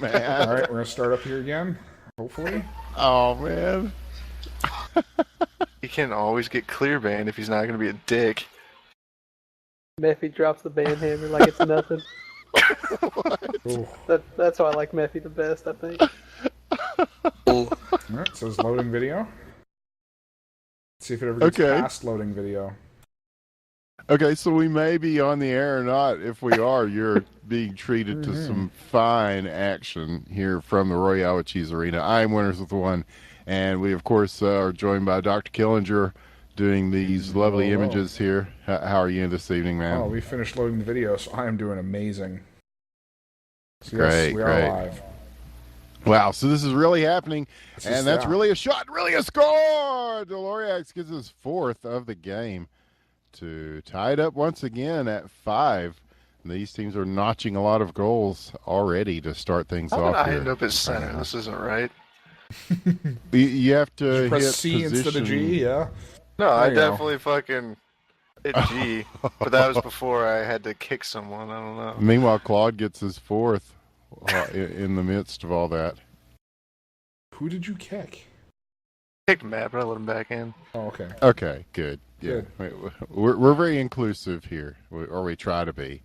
man. All right, we're gonna start up here again. Hopefully. Oh man. He can always get clear banned if he's not going to be a dick. Mephi drops the ban hammer like it's nothing. Ooh. That's why I like Mephi the best, I think. All right, it says loading video. Let's see if it ever gets Okay. past loading video. Okay, so we may be on the air or not. If we are, you're being treated to some fine action here from the Royale with Cheese Arena. I am Winners with One, and we, of course, are joined by Dr. Killinger doing these lovely Hello. images here. How are you this evening, man? Oh, we finished loading the video, so I am doing amazing. So Great, yes, we great. are live. Wow, so this is really happening, and that's yeah. really a shot, really a score! Deloriax gets his fourth of the game to tie it up once again at 5. These teams are notching a lot of goals already to start things How did off I here. end up at center? This isn't right. You have to Did you press hit C position. instead of G, yeah. No, There I you go. definitely fucking hit G, but that was before I had to kick someone. I don't know. Meanwhile, Claude gets his fourth in the midst of all that. Who did you kick? Kicked Matt, but I let him back in. Oh, okay. Okay, good. Yeah, we're very inclusive here, or we try to be,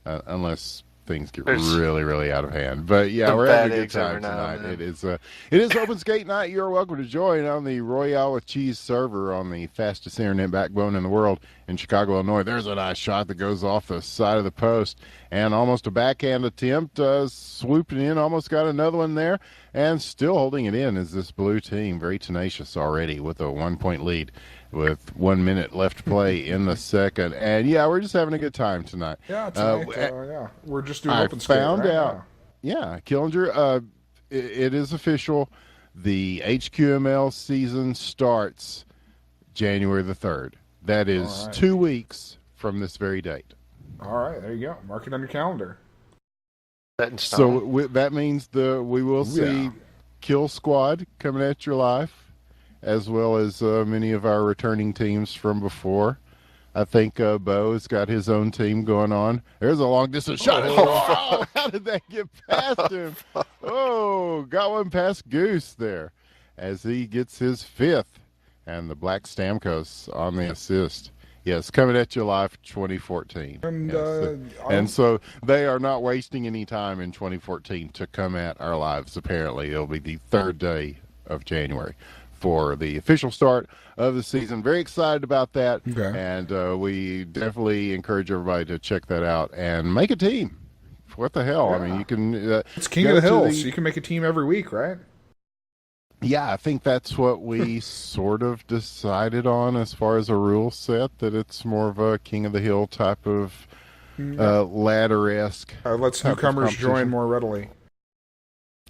unless things get really, really out of hand. But yeah, we're having a good time tonight. It is Open Skate Night. You're welcome to join on the Royale with Cheese server on the fastest internet backbone in the world in Chicago, Illinois. There's a nice shot that goes off the side of the post, and almost a backhand attempt, swooping in, almost got another one there, and still holding it in is this blue team, very tenacious already with a 1-point lead, with 1 minute left to play in the second. And yeah, we're just having a good time tonight. Yeah, tonight, yeah. We're just doing I open skate, found right? out. Yeah, Killinger, it is official. The HQML season starts January the 3rd. That is 2 weeks from this very date. All right, there you go. Mark it on your calendar. So that means we will see Kill Squad coming at your life, as well as many of our returning teams from before. I think Bo has got his own team going on. There's a long distance shot. Oh, how did that get past him? Oh, got one past Goose there as he gets his 5th. And the Black Stamkos on the assist. Yes, coming at you live 2014. And, yes. And so they are not wasting any time in 2014 to come at our lives, apparently. It'll be the 3rd day of January for the official start of the season. Very excited about that. Okay. And we definitely encourage everybody to check that out and make a team. What the hell? Yeah. I mean, you can... it's King of the Hill, so you can make a team every week, right? Yeah, I think that's what we sort of decided on as far as a rule set, that it's more of a King of the Hill type of ladder-esque. Lets newcomers join more readily.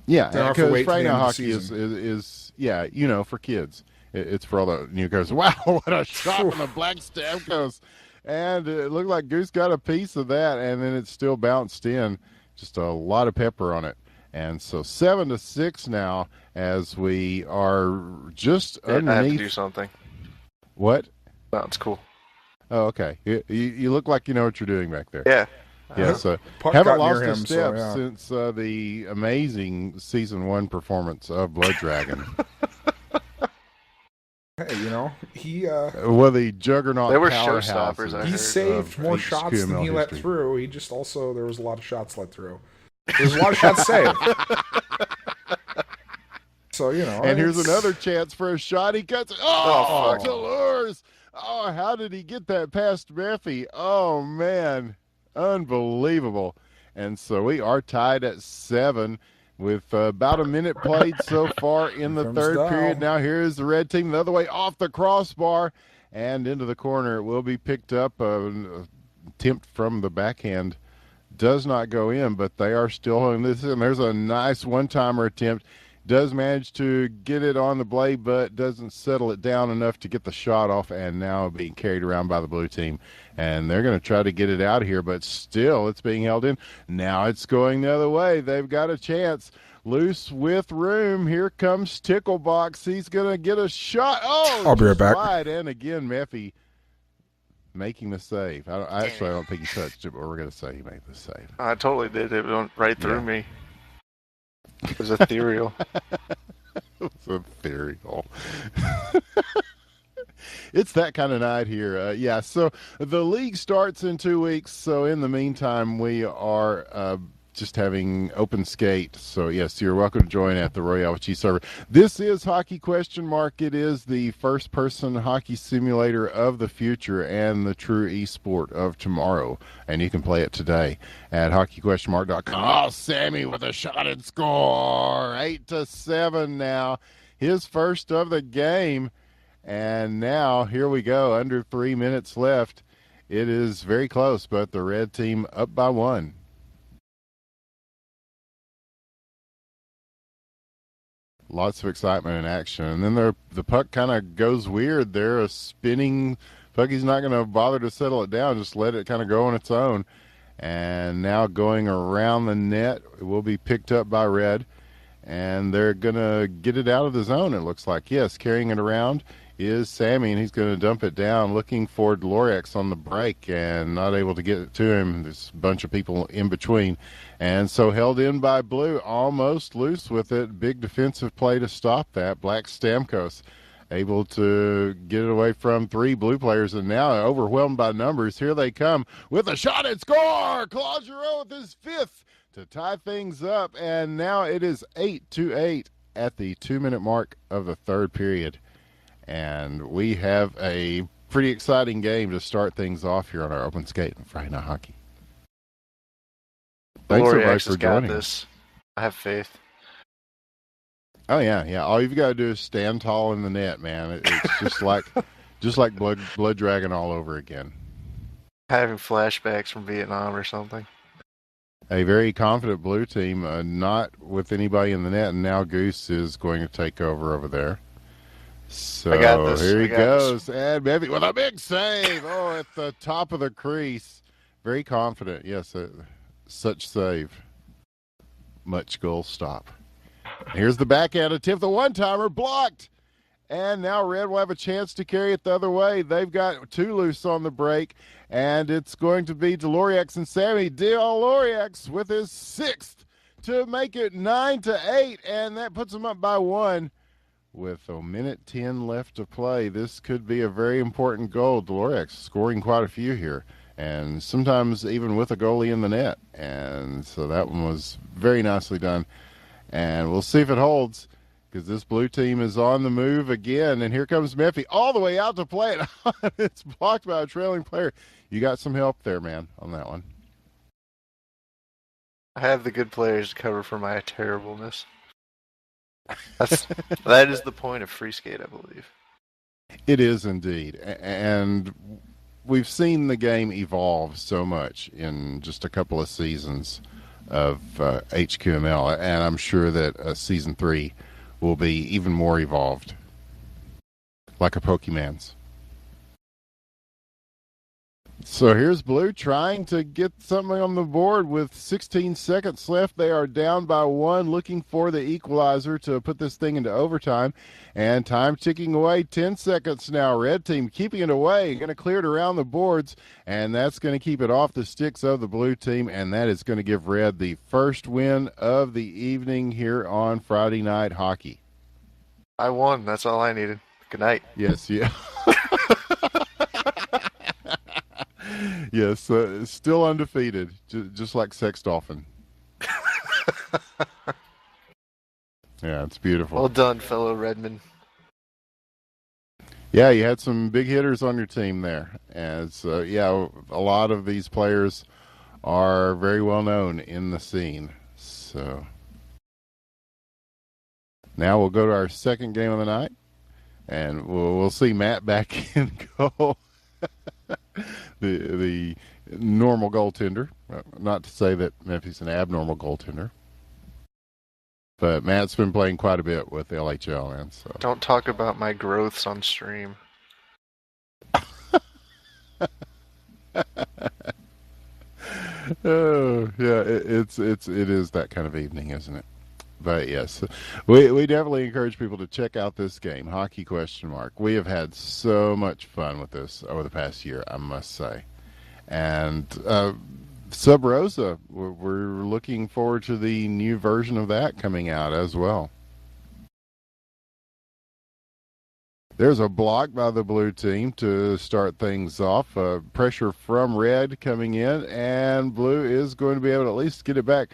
Yeah, because right now hockey is for kids. It's for all the newcomers. Wow, what a shot from the Black Stamkos. And it looked like Goose got a piece of that, and then it still bounced in. Just a lot of pepper on it. And so 7-6 now, as we are just underneath. I have to do something. What? No, it's cool. Oh, okay. You look like you know what you're doing back there. Yeah. Yeah, so haven't lost a step since the amazing Season 1 performance of Blood Dragon. Hey, he... well, the juggernaut they were powerhouse. showstoppers, he saved more shots than he let through. He just also... There was a lot of shots let through. There's a lot of shots saved. So, And here's another chance for a shot. He cuts it. Oh, Delors. Oh, how did he get that past Mephi? Oh, man. Unbelievable. And so we are tied at 7 with about a minute played so far in the third period. Now here's the red team the other way off the crossbar and into the corner. It will be picked up. An attempt from the backhand does not go in, but they are still holding this. And there's a nice one-timer attempt. Does manage to get it on the blade, but doesn't settle it down enough to get the shot off, and now being carried around by the blue team. And they're going to try to get it out of here, but still it's being held in. Now it's going the other way. They've got a chance. Loose with room. Here comes Ticklebox. He's going to get a shot. Oh, I'll be right back. Wide. And again, Mephi making the save. I don't think he touched it, but we're going to say he made the save. I totally did. It went right through me. It was ethereal. It was ethereal. It's that kind of night here. So the league starts in 2 weeks. So in the meantime, we are just having open skate. So yes, you're welcome to join at the Royale with Cheese server. This is Hockey Question Mark. It is the first-person hockey simulator of the future and the true esport of tomorrow. And you can play it today at hockeyquestionmark.com. Oh, Sammy with a shot and score. 8-7 now. His first of the game. And now, here we go, under 3 minutes left. It is very close, but the red team up by 1. Lots of excitement and action. And then the puck kind of goes weird there, a spinning puck. He's not going to bother to settle it down, just let it kind of go on its own. And now going around the net, it will be picked up by red. And they're going to get it out of the zone, it looks like. Yes, carrying it around is Sammy, and he's going to dump it down, looking for Dlorex on the break and not able to get it to him. There's a bunch of people in between. And so held in by Blue, almost loose with it. Big defensive play to stop that. Black Stamkos able to get it away from 3 Blue players, and now overwhelmed by numbers. Here they come with a shot and score! Claude Giroux with his 5th to tie things up, and now it is 8-8 at the 2-minute mark of the third period. And we have a pretty exciting game to start things off here on our open skate and Friday Night Hockey. Thanks everybody for joining this. I have faith. Oh yeah. All you've got to do is stand tall in the net, man. It's just like Blood Dragon all over again. Having flashbacks from Vietnam or something. A very confident Blue team, not with anybody in the net, and now Goose is going to take over there. So I got this. Here he goes, and Bevy with a big save. Oh, at the top of the crease. Very confident. Yes, such save. Much goal stop. Here's the backhand attempt. The one-timer blocked. And now Red will have a chance to carry it the other way. They've got 2 loose on the break, and it's going to be Dlorex and Sammy. Dlorex with his 6th to make it 9-8, and that puts them up by 1. With a minute 10 left to play, this could be a very important goal. Dlorex scoring quite a few here, and sometimes even with a goalie in the net. And so that one was very nicely done. And we'll see if it holds, because this Blue team is on the move again. And here comes Mephi all the way out to play it. It's blocked by a trailing player. You got some help there, man, on that one. I have the good players to cover for my terribleness. That is the point of free skate, I believe. It is indeed. And we've seen the game evolve so much in just a couple of seasons of HQML, and I'm sure that season 3 will be even more evolved, like a Pokemon's. So here's Blue trying to get something on the board with 16 seconds left. They are down by 1, looking for the equalizer to put this thing into overtime. And time ticking away, 10 seconds now. Red team keeping it away, going to clear it around the boards, and that's going to keep it off the sticks of the Blue team, and that is going to give Red the first win of the evening here on Friday Night Hockey. I won. That's all I needed. Good night. Yes, yeah. Yes, still undefeated, just like Sex Dolphin. Yeah, it's beautiful. Well done, fellow Redmond. Yeah, you had some big hitters on your team there. As a lot of these players are very well known in the scene. So now we'll go to our second game of the night, and we'll see Matt back in goal. the normal goaltender. Not to say that Memphi's an abnormal goaltender, but Matt's been playing quite a bit with LHL, and so don't talk about my growths on stream. Oh yeah, it is that kind of evening, isn't it? But yes, we definitely encourage people to check out this game, Hockey Question Mark. We have had so much fun with this over the past year, I must say. And Sub Rosa, we're looking forward to the new version of that coming out as well. There's a block by the blue team to start things off. Pressure from red coming in, and blue is going to be able to at least get it back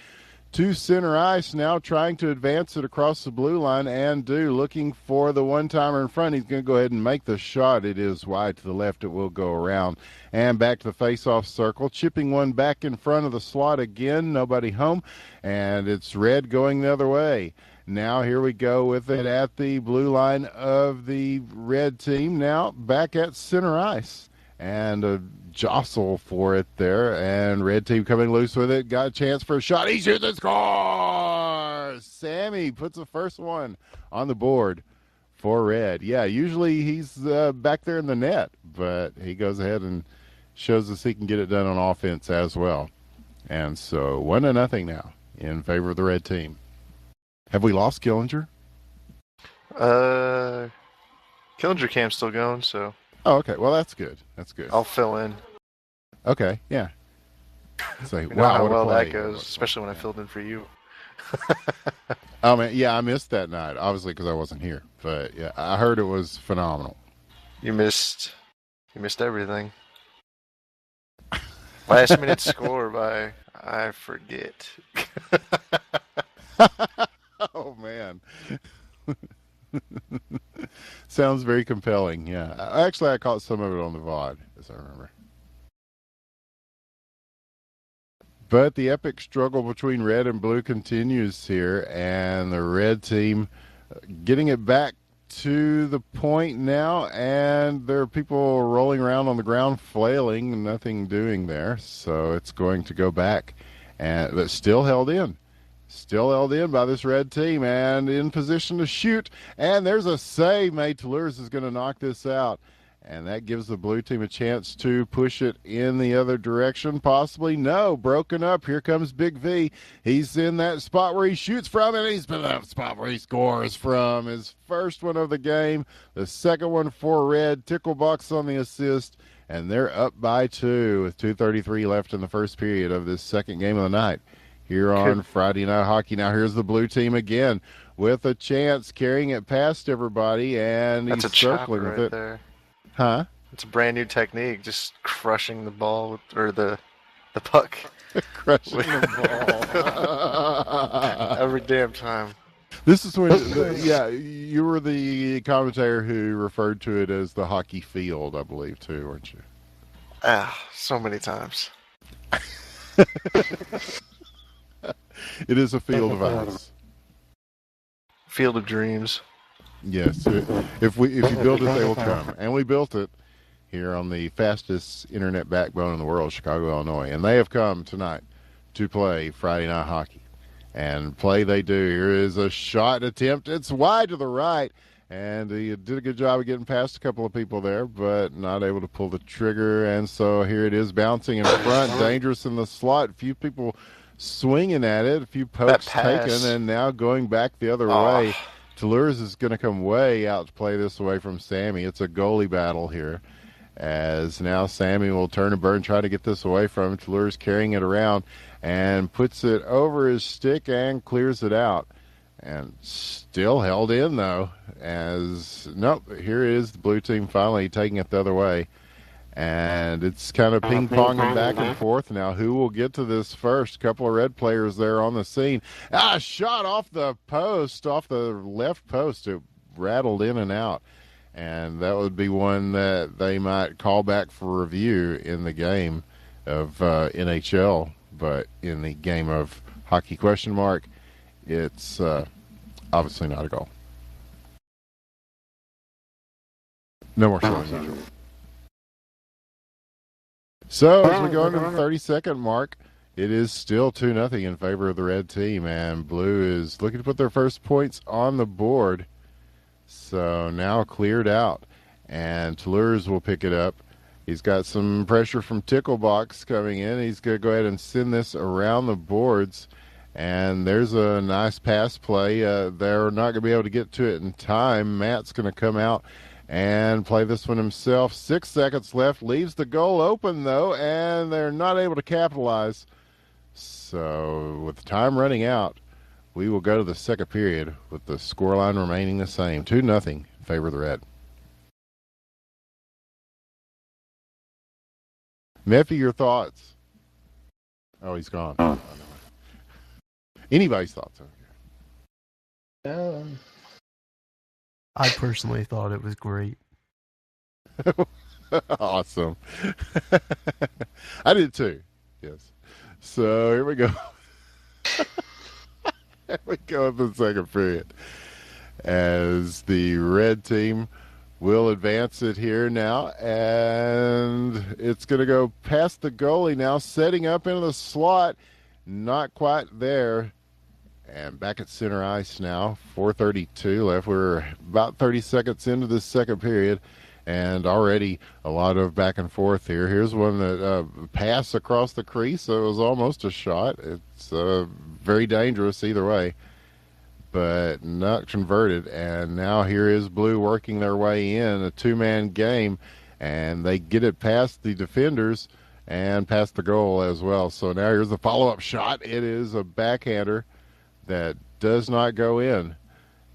to center ice now, trying to advance it across the blue line, and looking for the one-timer in front. He's going to go ahead and make the shot. It is wide to the left. It will go around and back to the face-off circle, chipping one back in front of the slot again. Nobody home, and it's red going the other way. Now here we go with it at the blue line of the red team. Now back at center ice, and a jostle for it there, and red team coming loose with it. Got a chance for a shot. He shoots and scores! Sammy puts the first one on the board for red. Yeah, usually he's back there in the net, but he goes ahead and shows us he can get it done on offense as well. And so 1-0 now in favor of the red team. Have we lost Killinger? Killinger camp's still going, so. Oh, okay. Well, that's good. That's good. I'll fill in. Okay, yeah. Say, you know wow, how well that goes, especially when I filled in for you. Oh man, yeah, I missed that night, obviously because I wasn't here. But yeah, I heard it was phenomenal. You missed everything. Last minute score by I forget. Oh man. Sounds very compelling. Yeah, actually I caught some of it on the VOD, as I remember. But the epic struggle between red and blue continues here, and the red team getting it back to the point now, and there are people rolling around on the ground flailing, nothing doing there. So it's going to go back, and but still held in. Still held in by this red team, and in position to shoot. And there's a save made. Toulouse is going to knock this out. And that gives the blue team a chance to push it in the other direction. Possibly. No, broken up. Here comes Big V. He's in that spot where he shoots from, and he's been in that spot where he scores from. His first one of the game. The second one for red. Ticklebox on the assist. And they're up by 2 with 2:33 left in the first period of this second game of the night here on Friday Night Hockey. Now here's the blue team again with a chance, carrying it past everybody, and That's he's a chopper circling with right it. there. Huh? It's a brand new technique, just crushing the ball or the puck. Crushing the ball. Every damn time. This is when, yeah, you were the commentator who referred to it as the hockey field, I believe, too, weren't you? So many times. It is a field of ice. Field of dreams. Yes, if you build it, they will come. And we built it here on the fastest internet backbone in the world, Chicago, Illinois. And they have come tonight to play Friday Night Hockey. And play they do. Here is a shot attempt. It's wide to the right. And he did a good job of getting past a couple of people there, but not able to pull the trigger. And so here it is, bouncing in front, dangerous in the slot. A few people swinging at it, a few pokes taken, and now going back the other way. Toulouse is going to come way out to play this away from Sammy. It's a goalie battle here, as now Sammy will turn and burn, try to get this away from him. Toulouse carrying it around and puts it over his stick and clears it out. And still held in, though, as, nope, here is the blue team finally taking it the other way. And it's kind of ping-ponging back and forth now. Who will get to this first? Couple of red players there on the scene. Shot off the post, off the left post. It rattled in and out. And that would be one that they might call back for review in the game of NHL. But in the game of hockey question mark, it's obviously not a goal. No more showing usual. So as we go into the 30-second mark, it is still 2-0 in favor of the red team, and blue is looking to put their first points on the board. So now cleared out, and Toulouse will pick it up. He's got some pressure from Ticklebox coming in. He's going to go ahead and send this around the boards, and there's a nice pass play. They're not going to be able to get to it in time. Matt's going to come out and play this one himself. 6 seconds left. Leaves the goal open, though, and they're not able to capitalize. So with the time running out, we will go to the second period with the scoreline remaining the same. 2-0 in favor of the Red. Meffy, your thoughts? Oh, he's gone. Oh, no. Anybody's thoughts? I personally thought it was great. Awesome. I did too. Yes. So here we go. Here we go with the second period. As the red team will advance it here now, and it's going to go past the goalie now, setting up into the slot. Not quite there. And back at center ice now, 4:32 left. We're about 30 seconds into this second period, and already a lot of back and forth here. Here's one that passed across the crease, so it was almost a shot. It's very dangerous either way, but not converted. And now here is Blue working their way in, a two-man game, and they get it past the defenders and past the goal as well. So now here's the follow-up shot. It is a backhander that does not go in.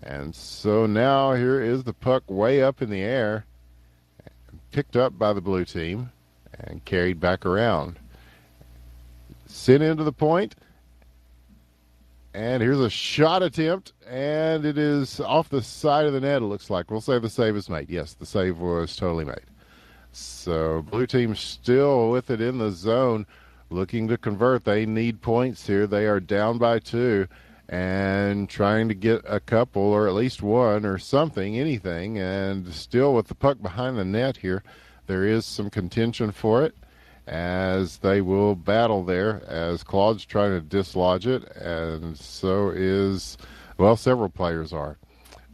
And so now here is the puck way up in the air, picked up by the blue team and carried back around. Sent into the point, and here's a shot attempt, and it is off the side of the net, it looks like. We'll say the save is made. Yes, the save was totally made. So blue team still with it in the zone, looking to convert. They need points here. They are down by 2 and trying to get a couple or at least one or something, anything, and still with the puck behind the net here, there is some contention for it as they will battle there as Claude's trying to dislodge it, and so is, well, several players are.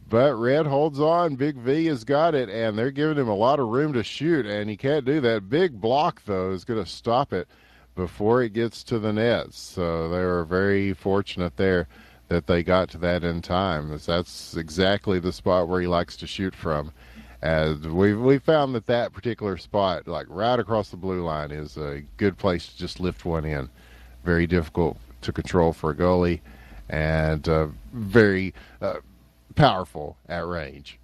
But Red holds on. Big V has got it, and they're giving him a lot of room to shoot, and he can't do that. Big block, though, is going to stop it before it gets to the net. So they were very fortunate there that they got to that in time. That's exactly the spot where he likes to shoot from. As we found that particular spot, like right across the blue line, is a good place to just lift one in. Very difficult to control for a goalie, and very powerful at range.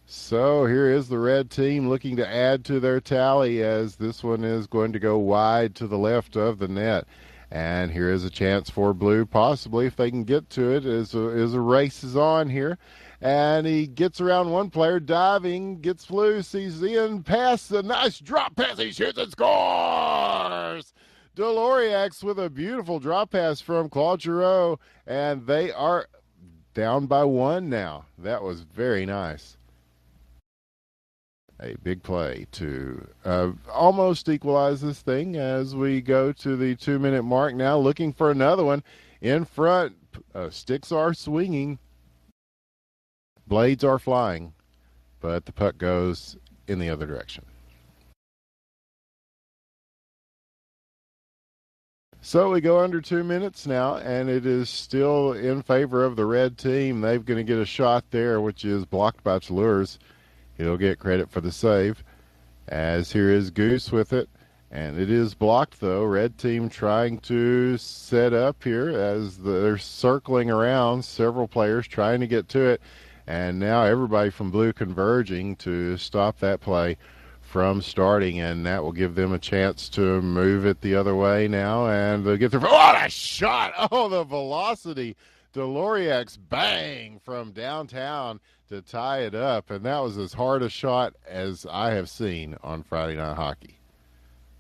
So here is the red team looking to add to their tally, as this one is going to go wide to the left of the net. And here is a chance for blue, possibly, if they can get to it, as a race is on here. And he gets around one player, diving, gets loose, he's in, pass, a nice drop pass, he shoots and scores! Deloriax with a beautiful drop pass from Claude Giroux, and they are down by 1 now. That was very nice. A big play to almost equalize this thing as we go to the 2-minute mark now, looking for another one in front. Sticks are swinging. Blades are flying, but the puck goes in the other direction. So we go under 2 minutes now, and it is still in favor of the red team. They're going to get a shot there, which is blocked by Toulouse. He'll get credit for the save, as here is Goose with it, and it is blocked, though. Red team trying to set up here as they're circling around, several players trying to get to it, and now everybody from blue converging to stop that play from starting, and that will give them a chance to move it the other way now, and they'll get there. What a shot! Oh, the velocity. Deloriax bang from downtown to tie it up, and that was as hard a shot as I have seen on Friday Night Hockey.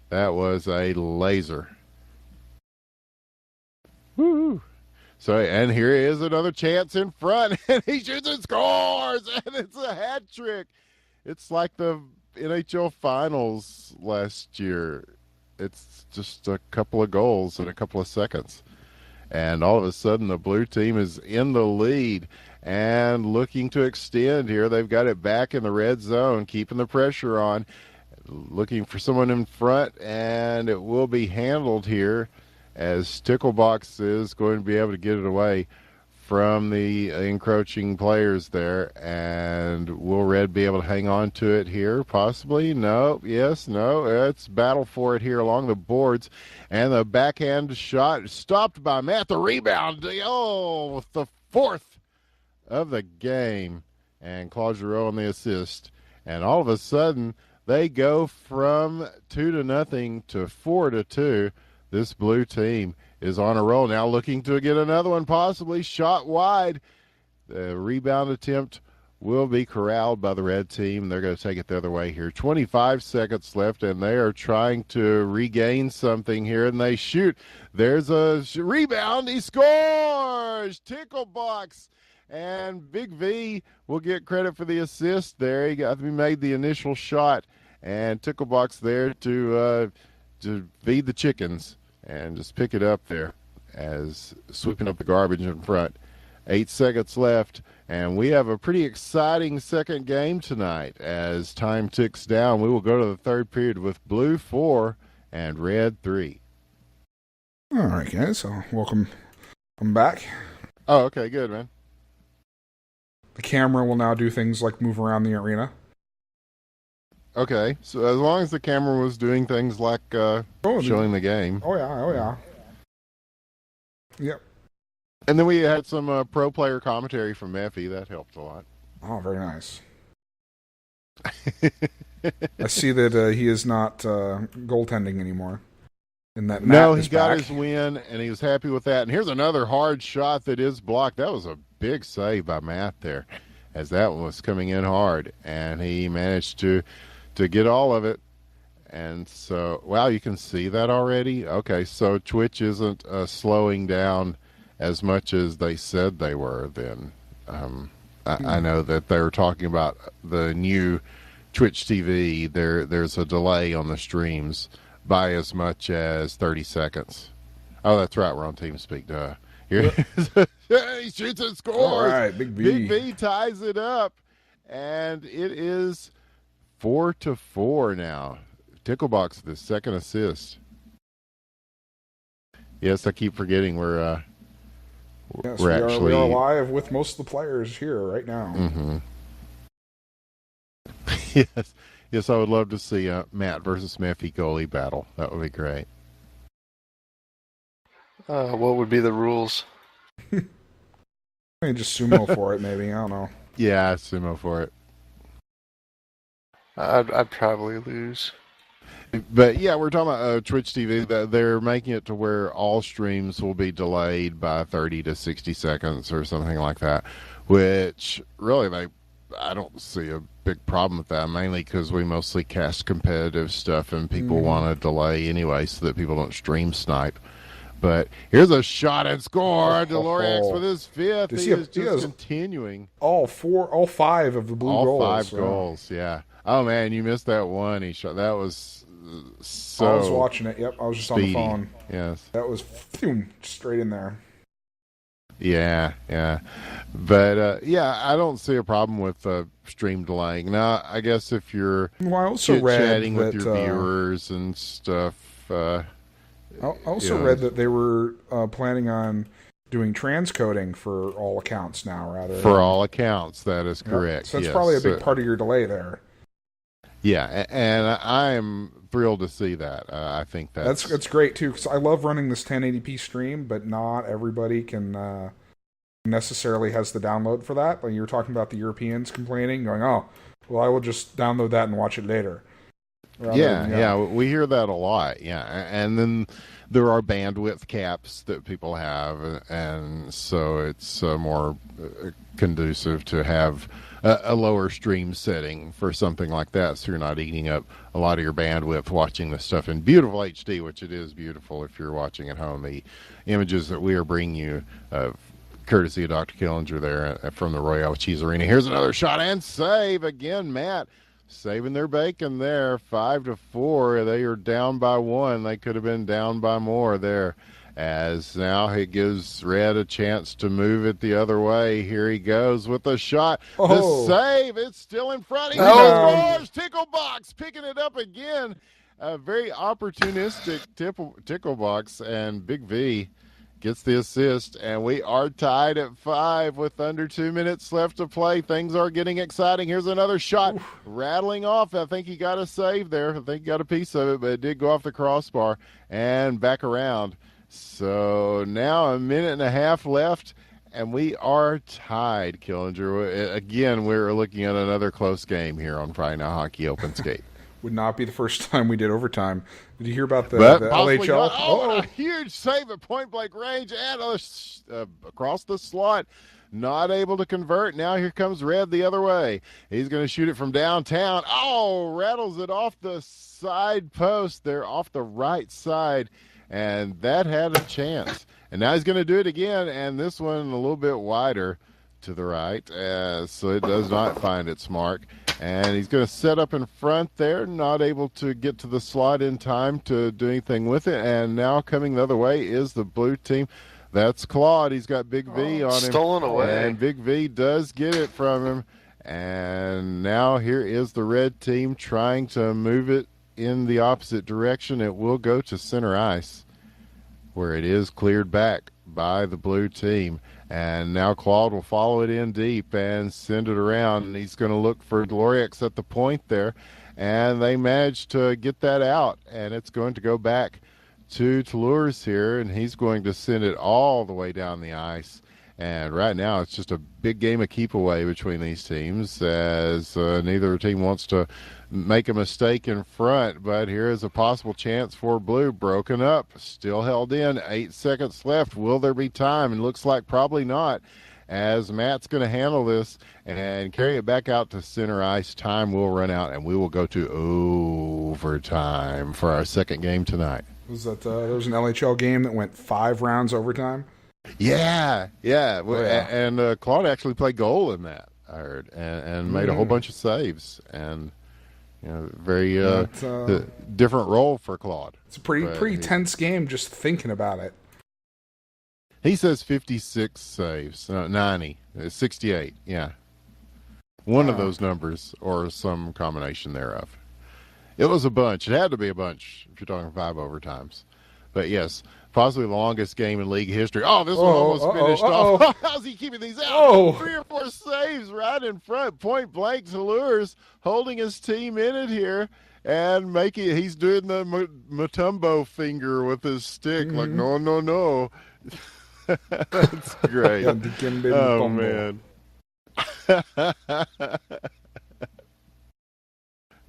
That was a laser. Woo! So, and here is another chance in front, and he shoots and scores, and it's a hat trick. It's like the NHL Finals last year. It's just a couple of goals in a couple of seconds. And all of a sudden, the blue team is in the lead and looking to extend here. They've got it back in the red zone, keeping the pressure on, looking for someone in front, and it will be handled here as Ticklebox is going to be able to get it away from the encroaching players there. And will Red be able to hang on to it here? Possibly. No. Yes. No. It's battle for it here along the boards. And the backhand shot stopped by Matt. The rebound. Oh, the fourth of the game. And Claude Giroux on the assist. And all of a sudden, they go from 2-0 to 4-2. This blue team is on a roll now, looking to get another one, possibly shot wide. The rebound attempt will be corralled by the red team. They're going to take it the other way here. 25 seconds left, and they are trying to regain something here, and they shoot. There's a rebound. He scores! Tickle box. And Big V will get credit for the assist there. He made the initial shot, and Ticklebox there to feed the chickens and just pick it up there as sweeping up the garbage in front. 8 seconds left, and we have a pretty exciting second game tonight. As time ticks down, we will go to the third period with Blue 4 and Red 3. All right, guys. So welcome. I'm back. Oh, okay, good, man. The camera will now do things like move around the arena. Okay, so as long as the camera was doing things like showing the game. Oh, yeah. Yep. And then we had some pro player commentary from Meffy. That helped a lot. Oh, very nice. I see that he is not goaltending anymore. And that no, he got his win, and he was happy with that. And here's another hard shot that is blocked. That was a big save by Matt there, as that one was coming in hard, and he managed to get all of it. And so, wow, you can see that already? Okay, so Twitch isn't slowing down as much as they said they were then. I know that they were talking about the new Twitch TV. There's a delay on the streams by as much as 30 seconds. Oh, that's right. We're on TeamSpeak. Duh. Here he shoots and scores. All right, Big V. Big V ties it up, and it is 4-4 now. Ticklebox, the second assist. Yes, I keep forgetting we're we are live with most of the players here right now. Mm-hmm. Yes, I would love to see Matt versus Meffy goalie battle. That would be great. What would be the rules? I mean, just sumo for it, maybe. I don't know. Yeah, sumo for it. I'd probably lose. But yeah, we're talking about Twitch TV. They're making it to where all streams will be delayed by 30 to 60 seconds or something like that, which really I don't see a big problem with that, mainly because we mostly cast competitive stuff and people want to delay anyway so that people don't stream snipe. But here's a shot and score. Deloriax with his fifth. He is just continuing. All five of the blue goals. All five goals, yeah. Oh, man, you missed that one he shot. That was so I was watching it. Yep, I was just speedy. On the phone. Yes. That was straight in there. Yeah. But, I don't see a problem with stream delaying. Now, I guess if you're chit-chatting with your viewers and stuff. I also read that they were planning on doing transcoding for all accounts now, rather. For all accounts, that is correct. So that's probably a big part of your delay there. Yeah, and I am thrilled to see that. I think that's great too, because I love running this 1080p stream, but not everybody can necessarily has the download for that. Like you were talking about the Europeans complaining, going, "Oh, well, I will just download that and watch it later." Yeah, we hear that a lot. Yeah, and then there are bandwidth caps that people have, and so it's more conducive to have a lower stream setting for something like that, so you're not eating up a lot of your bandwidth watching this stuff in beautiful HD, which it is beautiful if you're watching at home. The images that we are bringing you, courtesy of Dr. Killinger there from the Royale Cheese Arena. Here's another shot and save again, Matt. Saving their bacon there, 5-4. They are down by one. They could have been down by more there. As now it gives Red a chance to move it the other way. Here he goes with the shot. The save. It's still in front. He scores. Ticklebox picking it up again. A very opportunistic Ticklebox, and Big V gets the assist, and we are tied at 5 with under 2 minutes left to play. Things are getting exciting. Here's another shot rattling off. I think he got a save there. I think he got a piece of it, but it did go off the crossbar and back around. So now a minute and a half left, and we are tied, Killinger. Again, we're looking at another close game here on Friday Night Hockey Open Skate. Would not be the first time we did overtime. Did you hear about the possibly LHL? not. Oh, a huge save at point-blank range and across the slot. Not able to convert. Now here comes Red the other way. He's going to shoot it from downtown. Oh, rattles it off the side post. They're off the right side, and that had a chance. And now he's going to do it again, and this one a little bit wider to the right, so it does not find its mark. And he's going to set up in front there, not able to get to the slot in time to do anything with it. And now coming the other way is the blue team. That's Claude. He's got Big V on him. Stolen away. And Big V does get it from him. And now here is the red team trying to move it in the opposite direction. It will go to center ice, where it is cleared back by the blue team. And now Claude will follow it in deep and send it around. And he's going to look for Deloriax at the point there. And they managed to get that out. And it's going to go back to Toulouse here. And he's going to send it all the way down the ice. And right now it's just a big game of keep away between these teams, as neither team wants to make a mistake in front. But here is a possible chance for blue. Broken up, still held in, 8 seconds left. Will there be time? And looks like probably not, as Matt's going to handle this and carry it back out to center ice. Time will run out, and we will go to overtime for our second game tonight. Was that there was an LHL game that went 5 rounds overtime? Yeah. And Claude actually played goal in that, I heard, and made a whole bunch of saves. And very different role for Claude. It's a pretty tense game just thinking about it. He says 56 saves, 90, 68, yeah. One of those numbers or some combination thereof. It was a bunch. It had to be a bunch if you're talking 5 overtimes. But yes, possibly the longest game in league history. Oh, this one almost finished off. How's he keeping these out? 3 or 4 saves right in front. Point blank to Lures, holding his team in it here and he's doing the Mutombo finger with his stick. Like, no. That's great. Oh, man.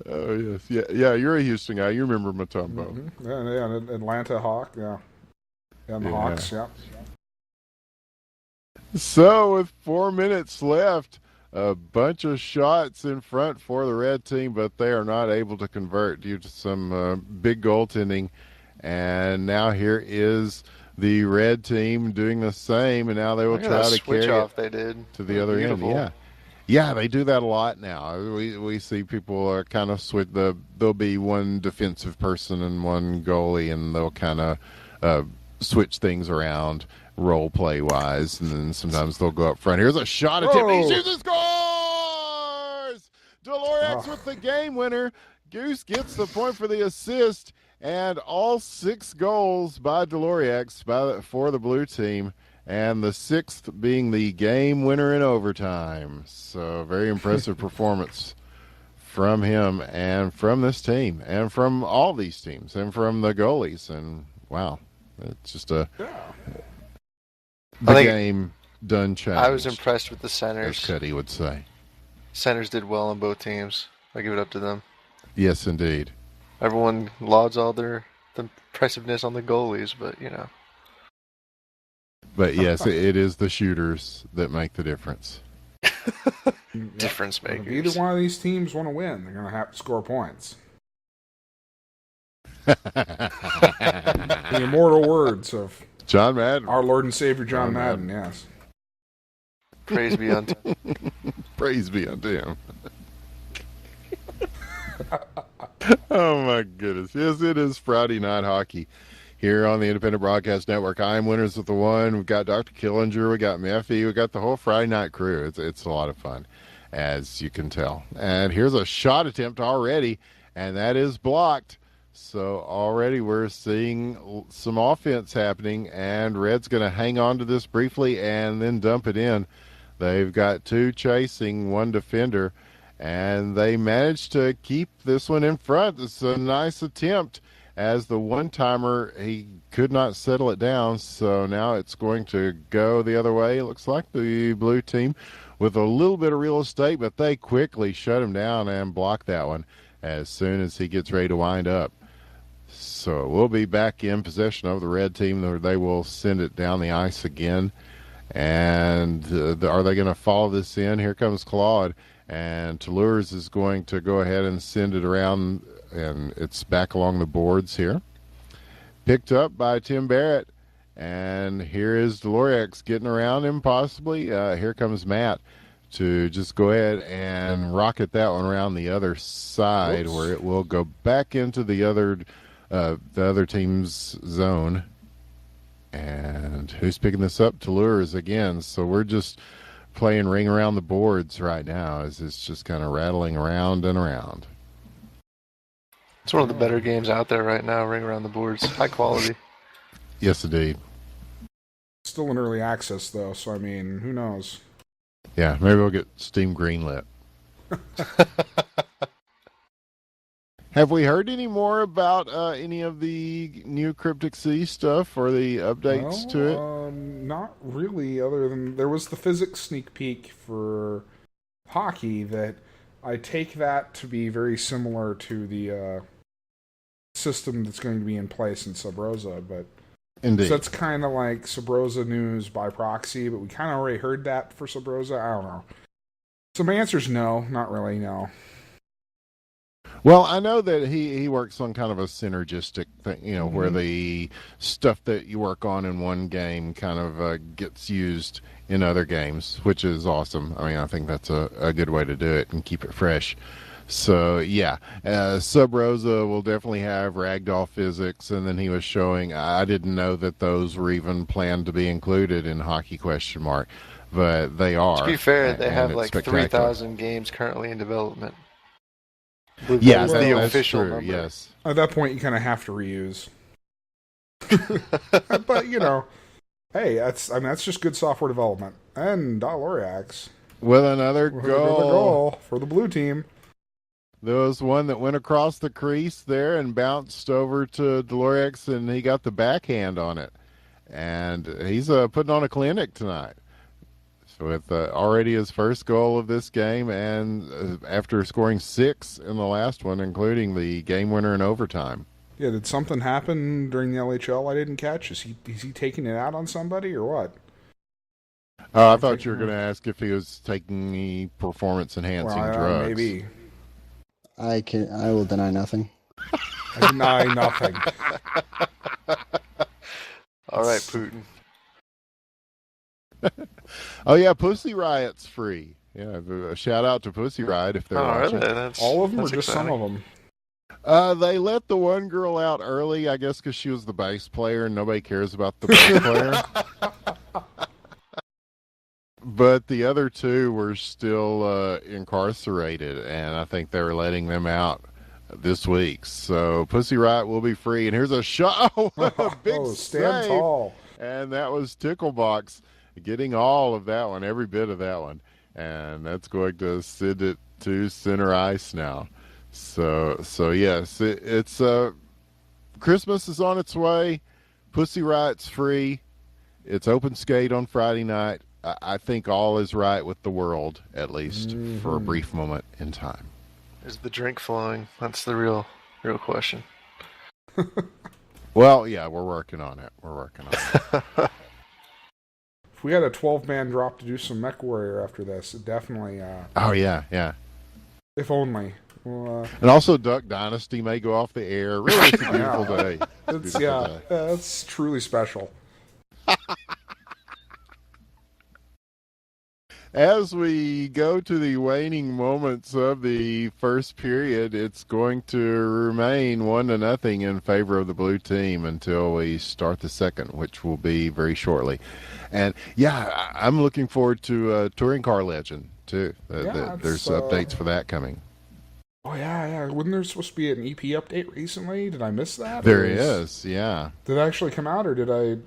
Oh, yes. Yeah, you're a Houston guy. You remember Mutombo. Yeah, Atlanta Hawk, yeah. And the Hawks, yeah. So with 4 minutes left, a bunch of shots in front for the red team, but they are not able to convert due to some big goaltending. And now here is the red team doing the same, and now they will try to carry off it they did. to the other end. Yeah, they do that a lot now. We see people kind of switch. There'll be one defensive person and one goalie, and they'll kind of switch things around role play wise, and then sometimes they'll go up front. Here's a shot attempt. He shoots and scores! Deloriax with the game winner. Goose gets the point for the assist, and all 6 goals by Deloriax for the blue team, and the 6th being the game winner in overtime. So very impressive performance from him and from this team and from all these teams and from the goalies. And wow, it's just the game done changed. I was impressed with the centers. As Cuddy would say. Centers did well on both teams. I give it up to them. Yes, indeed. Everyone lauds all the impressiveness on the goalies, but But yes, it is the shooters that make the difference. Difference makers. If either one of these teams want to win, they're going to have to score points. The immortal words of John Madden. our Lord and Savior John Madden, yes. Praise be unto him. Praise be unto him. Oh, my goodness. Yes, it is Friday Night Hockey here on the Independent Broadcast Network. I'm Winners with the One. We've got Dr. Killinger. We got Meffy. We got the whole Friday night crew. It's a lot of fun, as you can tell. And here's a shot attempt already, and that is blocked So already we're seeing some offense happening, and Red's going to hang on to this briefly and then dump it in. They've got two chasing, one defender, and they managed to keep this one in front. It's a nice attempt. As the one-timer, he could not settle it down, so now it's going to go the other way. It looks like the blue team with a little bit of real estate, but they quickly shut him down and block that one as soon as he gets ready to wind up. So we'll be back in possession of the red team, or they will send it down the ice again. And are they going to follow this in? Here comes Claude, and Toulouse is going to go ahead and send it around, and it's back along the boards here. Picked up by Tim Barrett, and here is Deloriax getting around him possibly. Here comes Matt to just go ahead and rocket that one around the other side. Whoops. Where it will go back into the other team's zone. And who's picking this up? Toulouse again. So we're just playing ring around the boards right now as it's just kind of rattling around and around. It's one of the better games out there right now, ring around the boards. High quality. Yes, indeed. Still in early access, though, so I mean, who knows? Yeah, maybe we'll get Steam greenlit. Have we heard any more about any of the new Cryptic Sea stuff or the updates to it? Not really, other than there was the physics sneak peek for hockey that I take that to be very similar to the system that's going to be in place in Sub Rosa, but Indeed. So that's kind of like Sub Rosa news by proxy, but we kind of already heard that for Sub Rosa. I don't know. So my answer is no, not really, no. Well, I know that he works on kind of a synergistic thing, where the stuff that you work on in one game kind of gets used in other games, which is awesome. I mean, I think that's a good way to do it and keep it fresh. So, yeah, Sub Rosa will definitely have ragdoll physics, and then he was showing, I didn't know that those were even planned to be included in Hockey ? But they are. To be fair, they have like 3,000 games currently in development. Yeah, that's the official true, number. Yes. At that point, you kind of have to reuse. But, hey, that's just good software development. And Deloriax with another goal for the blue team. There was one that went across the crease there and bounced over to Deloriax, and he got the backhand on it. And he's putting on a clinic tonight. So with already his first goal of this game, and after scoring 6 in the last one, including the game winner in overtime. Yeah, did something happen during the LHL I didn't catch? Is he taking it out on somebody or what? I thought you were going to ask if he was taking any performance-enhancing drugs. Maybe. I will deny nothing. I deny nothing. All right, Putin. Oh yeah, Pussy Riot's free. Yeah, a shout out to Pussy Riot if they're watching. Really? All of them or just some of them? They let the one girl out early, I guess, because she was the bass player, and nobody cares about the bass player. But the other two were still incarcerated, and I think they were letting them out this week. So Pussy Riot will be free, and here's a shot. Oh, what a big stand save. Tall. And that was Ticklebox getting all of that one, every bit of that one. And that's going to send it to center ice now. So yes, it's Christmas is on its way. Pussy Riot's free. It's open skate on Friday night. I think all is right with the world, at least for a brief moment in time. Is the drink flowing? That's the real question. Well, yeah, we're working on it. If we had a 12-man drop to do some Mech Warrior after this, it definitely... oh, yeah. If only. Well, and also Duck Dynasty may go off the air. Really, it's a beautiful day. It's truly special. As we go to the waning moments of the first period, it's going to remain 1-0 in favor of the blue team until we start the second, which will be very shortly. And yeah, I'm looking forward to Touring Car Legend too. There's updates for that coming. Oh yeah. Wasn't there supposed to be an EP update recently? Did I miss that? There is, yeah. Did it actually come out, or did I?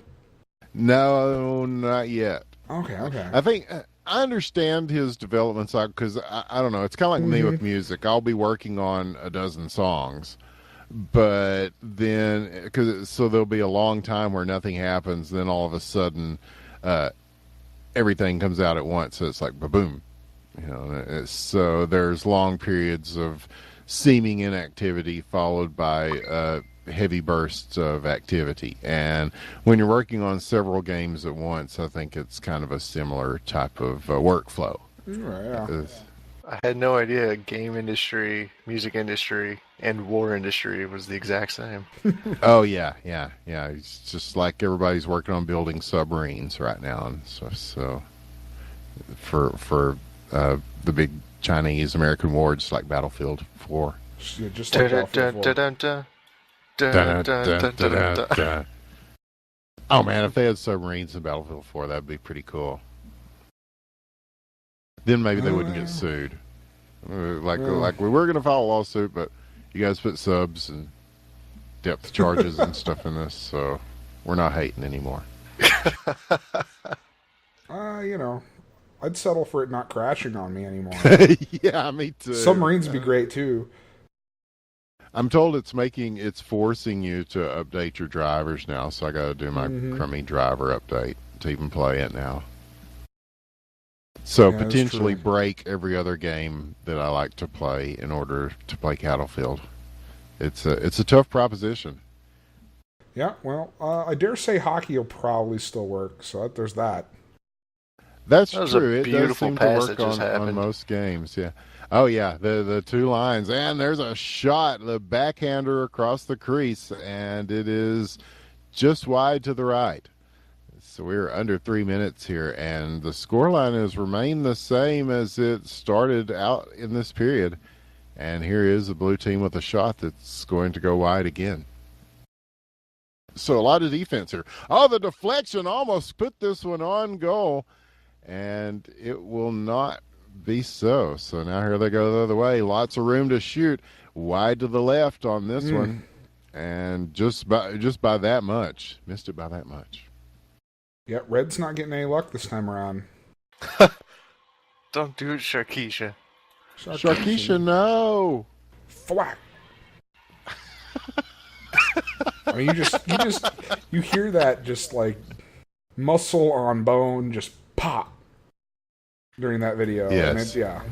No, not yet. Okay. I think I understand his development cycle because I don't know. It's kind of like me with music. I'll be working on a dozen songs, but then so there'll be a long time where nothing happens. Then all of a sudden, everything comes out at once. So it's like boom, so there's long periods of seeming inactivity followed by heavy bursts of activity. And when you're working on several games at once, I think it's kind of a similar type of workflow. Yeah. I had no idea game industry, music industry, and war industry was the exact same. Oh yeah. It's just like everybody's working on building submarines right now, and so for the big Chinese American war, just like Battlefield 4. Yeah, just like Battlefield 4. Oh man, if they had submarines in Battlefield 4, that'd be pretty cool. Then maybe they wouldn't get sued. Like we were gonna file a lawsuit, but you guys put subs and depth charges and stuff in this, so we're not hating anymore. I'd settle for it not crashing on me anymore. Yeah, me too. Submarines would be great too. I'm told it's forcing you to update your drivers now, so I got to do my crummy driver update to even play it now. So potentially break every other game that I like to play in order to play Battlefield. It's a tough proposition. Yeah, well, I dare say hockey will probably still work, so there's that. That's that was true. A it beautiful does seem to work on most games. Yeah. Oh yeah, the two lines, and there's a shot, the backhander across the crease, and it is just wide to the right. So we're under 3 minutes here, and the scoreline has remained the same as it started out in this period. And here is the blue team with a shot that's going to go wide again. So a lot of defense here. Oh, the deflection almost put this one on goal, and it will not be so. So now here they go the other way. Lots of room to shoot. Wide to the left on this one, and just by that much. Missed it by that much. Yeah, Red's not getting any luck this time around. Don't do it, Sharkeisha. Sharkeisha, no! Thwack! I mean, you hear that just like muscle on bone just pop during that video. Yes. And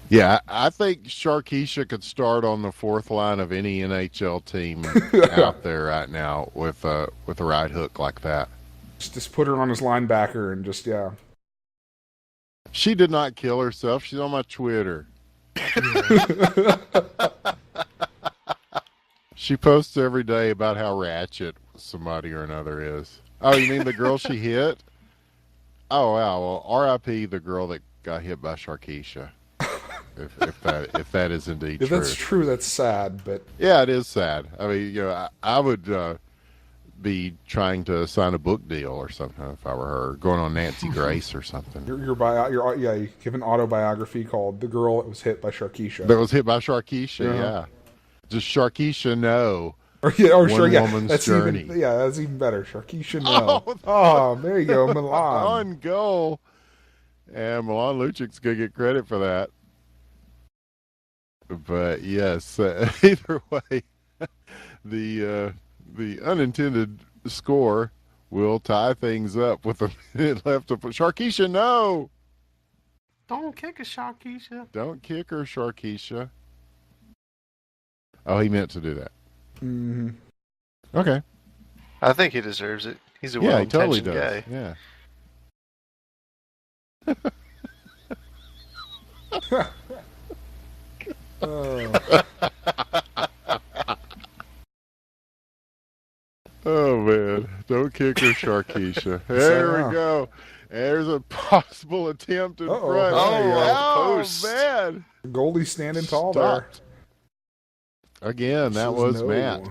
Yeah, I think Sharkeisha could start on the fourth line of any NHL team out there right now with a right hook like that. Just put her on his linebacker and just, yeah. She did not kill herself. She's on my Twitter. She posts every day about how ratchet somebody or another is. Oh, you mean the girl she hit? Oh, wow. Well, R.I.P. the girl that got hit by Sharkeisha. If that is indeed true. If that's true, that's sad, but... Yeah, it is sad. I mean, I would be trying to sign a book deal or something if I were her, going on Nancy Grace or something. You give an autobiography called "The Girl That Was Hit by Sharkeisha." That was hit by Sharkeisha, yeah. Just Sharkeisha, no. Woman's journey. That's even better. Sharkeisha, no. Oh, there you go, Milan. On goal. And Milan Lucic's going to get credit for that. But yes, either way, the unintended score will tie things up with a minute left to put. Sharkeisha, no! Don't kick her, Sharkeisha. Don't kick her, Sharkeisha. Oh, he meant to do that. Mm-hmm. Okay. I think he deserves it. He's a he totally well-intentioned does. guy. Yeah. Oh man, don't kick her, Sharkeisha. There we go. There's a possible attempt in front. Post. Man. Goldie standing tall there. Again, that was Matt.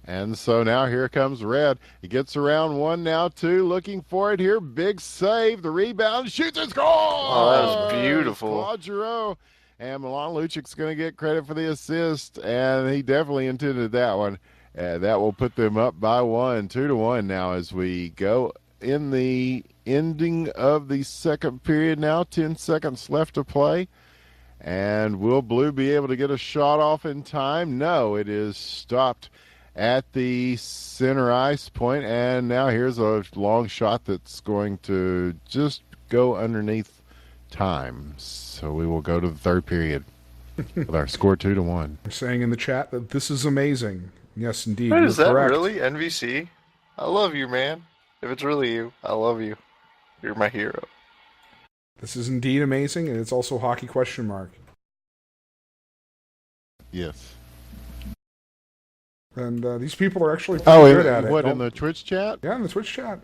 And so now here comes Red. He gets around one, now two, looking for it here. Big save, the rebound, shoots and scores! Oh, that was beautiful. Claude Giroux. And Milan Lucic's going to get credit for the assist, and he definitely intended that one. That will put them up by 1, 2-1 now as we go in the ending of the second period now. 10 seconds left to play. And will Blue be able to get a shot off in time? No, it is stopped at the center ice point, and now here's a long shot that's going to just go underneath time. So we will go to the third period with our score 2-1. They're saying in the chat that this is amazing. Yes, indeed. Wait, You're is that correct. really NVC? I love you, man. If it's really you, I love you. You're my hero. This is indeed amazing, and it's also hockey question mark. Yes. And these people are actually pretty good at it. What, in the Twitch chat? Yeah, in the Twitch chat.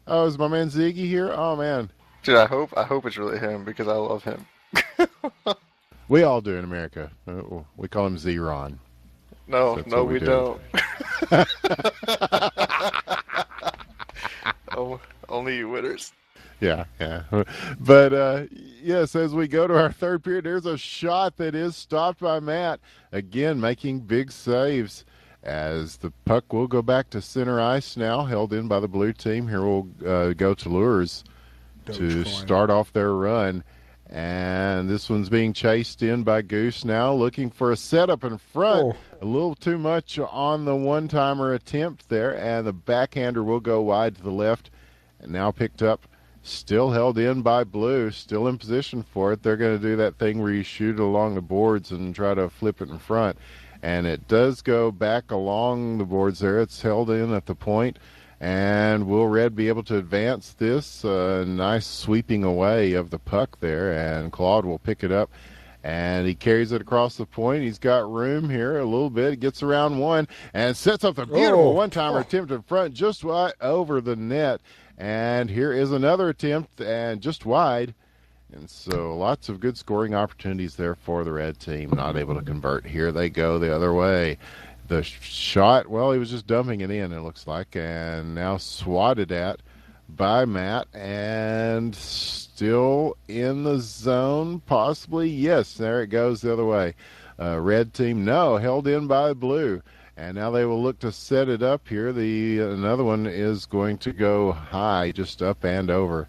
Oh, is my man Ziggy here? Oh, man. Dude, I hope it's really him because I love him. We all do in America. We call him Z-Ron. No, That's no, what we we do. don't. Oh, only you winners. Yeah. But, yes, as we go to our third period, there's a shot that is stopped by Matt. Again, making big saves as the puck will go back to center ice now, held in by the blue team. Here we'll go to Lures to start off their run. And this one's being chased in by Goose now, looking for a setup in front. Oh. A little too much on the one-timer attempt there, and the backhander will go wide to the left. And now picked up, still held in by Blue, still in position for it. They're going to do that thing where you shoot along the boards and try to flip it in front. And it does go back along the boards there. It's held in at the point. And will Red be able to advance this? Nice sweeping away of the puck there, and Claude will pick it up. And he carries it across the point. He's got room here a little bit. He gets around one and sets up the beautiful one-timer attempt in front just right over the net. And here is another attempt, and just wide. And so lots of good scoring opportunities there for the Red team. Not able to convert. Here they go the other way. The shot, well, he was just dumping it in, it looks like, and now swatted at by Matt, and still in the zone, possibly. Yes, there it goes the other way. Red team, no, held in by Blue. And now they will look to set it up here. Another one is going to go high, just up and over.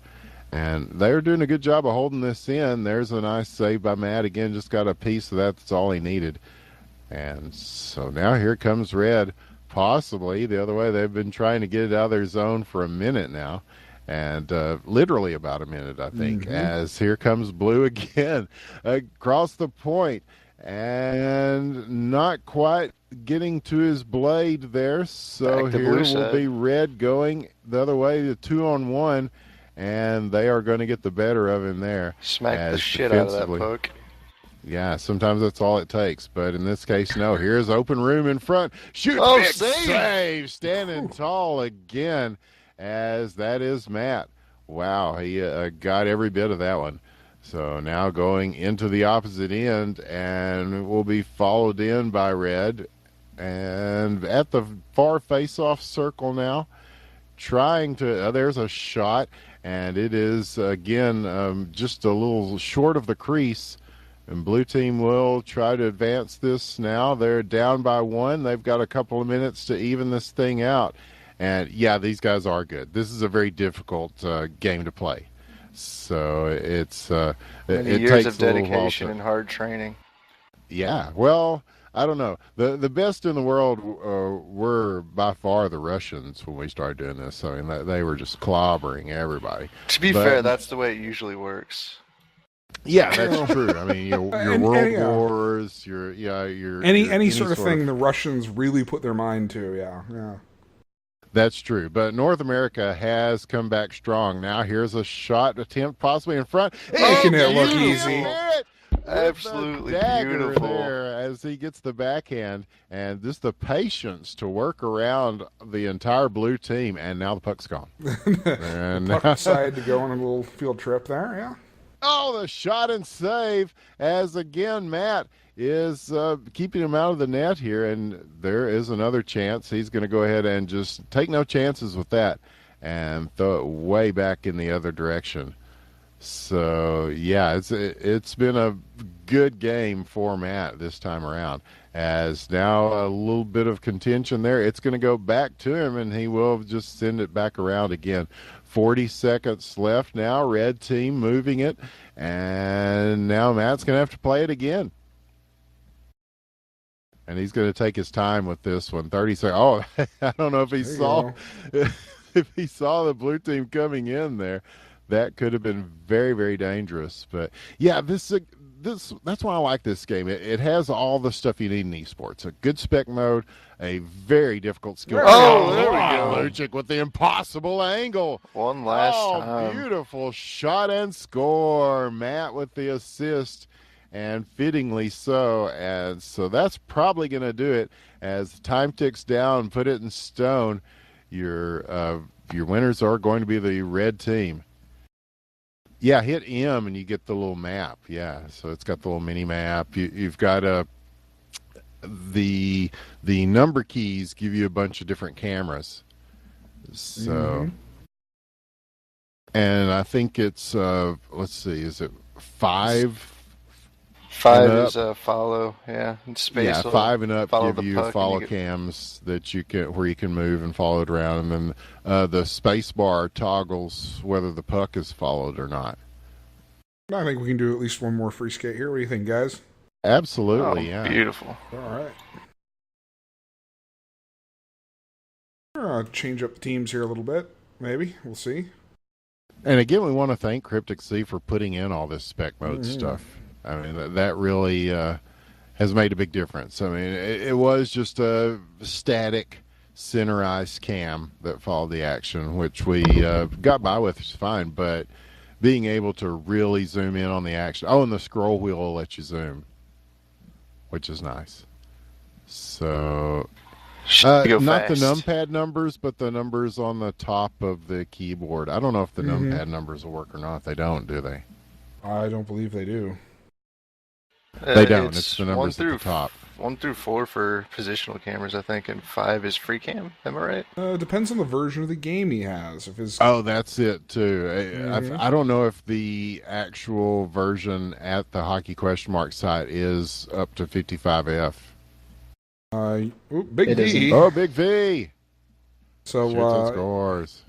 And they're doing a good job of holding this in. There's a nice save by Matt. Again, just got a piece of that. That's all he needed. And so now here comes Red, possibly the other way. They've been trying to get it out of their zone for a minute now, and literally about a minute, I think, as here comes Blue again across the point, and not quite getting to his blade there. So here will be Red going the other way, the 2-on-1, and they are going to get the better of him there. Smack the shit out of that puck. Yeah, sometimes that's all it takes. But in this case, no. Here's open room in front. Shoot, big save. Standing tall again, as that is Matt. Wow, he got every bit of that one. So now going into the opposite end, and will be followed in by Red. And at the far face-off circle now, trying to, there's a shot, and it is, again, just a little short of the crease. And Blue team will try to advance this now. They're down by 1. They've got a couple of minutes to even this thing out. And, yeah, these guys are good. This is a very difficult game to play. So it's many years of dedication and hard training. Yeah, well, I don't know. The best in the world were by far the Russians when we started doing this. I mean, they were just clobbering everybody. To be fair, that's the way it usually works. Yeah, that's true. I mean, your World Wars, your any sort of thing the Russians really put their mind to. Yeah. That's true. But North America has come back strong. Now here's a shot attempt, possibly in front, making it look easy. Absolutely beautiful there as he gets the backhand, and just the patience to work around the entire Blue team. And now the puck's gone. And puck decided to go on a little field trip there. Yeah. Oh, the shot and save as, again, Matt is keeping him out of the net here, and there is another chance. He's going to go ahead and just take no chances with that and throw it way back in the other direction. So yeah, it's been a good game for Matt this time around. As now a little bit of contention there, it's going to go back to him, and he will just send it back around again. 40 seconds left now. Red team moving it, and now Matt's going to have to play it again. And he's going to take his time with this one. 30 seconds. Oh, I don't know if he saw if he saw the blue team coming in there. That could have been very, very dangerous. But yeah, this that's why I like this game. It has all the stuff you need in esports. A good spec mode, a very difficult skill. Oh, there we go. Lucic with the impossible angle. One last time. Beautiful shot and score. Matt with the assist, and fittingly so. And so that's probably going to do it. As time ticks down, put it in stone. Your winners are going to be the red team. Yeah, hit M and you get the little map. Yeah, so it's got the little mini map. You've got the number keys give you a bunch of different cameras. So, and I think it's let's see, is it 5? 5 is follow, yeah. And space. Yeah, 5 and up give you follow you cams that you can where you can move and follow it around, and then the space bar toggles whether the puck is followed or not. I think we can do at least one more free skate here. What do you think, guys? Absolutely, yeah. Beautiful. All right. Change up the teams here a little bit. Maybe we'll see. And again, we want to thank Cryptic Sea for putting in all this spec mode stuff. I mean, that really has made a big difference. I mean, it was just a static, centerized cam that followed the action, which we got by with is fine, but being able to really zoom in on the action. Oh, and the scroll wheel will let you zoom, which is nice. So, not the numpad numbers, but the numbers on the top of the keyboard. I don't know if the numpad numbers will work or not. They don't, do they? I don't believe they do. They don't. It's the numbers at the top. 1 through 4 for positional cameras, I think, and 5 is free cam. Am I right? Depends on the version of the game he has. Oh, that's it too. I don't know if the actual version at the Hockey Question Mark site is up to 55F. Big V. Oh, Big V. So scores.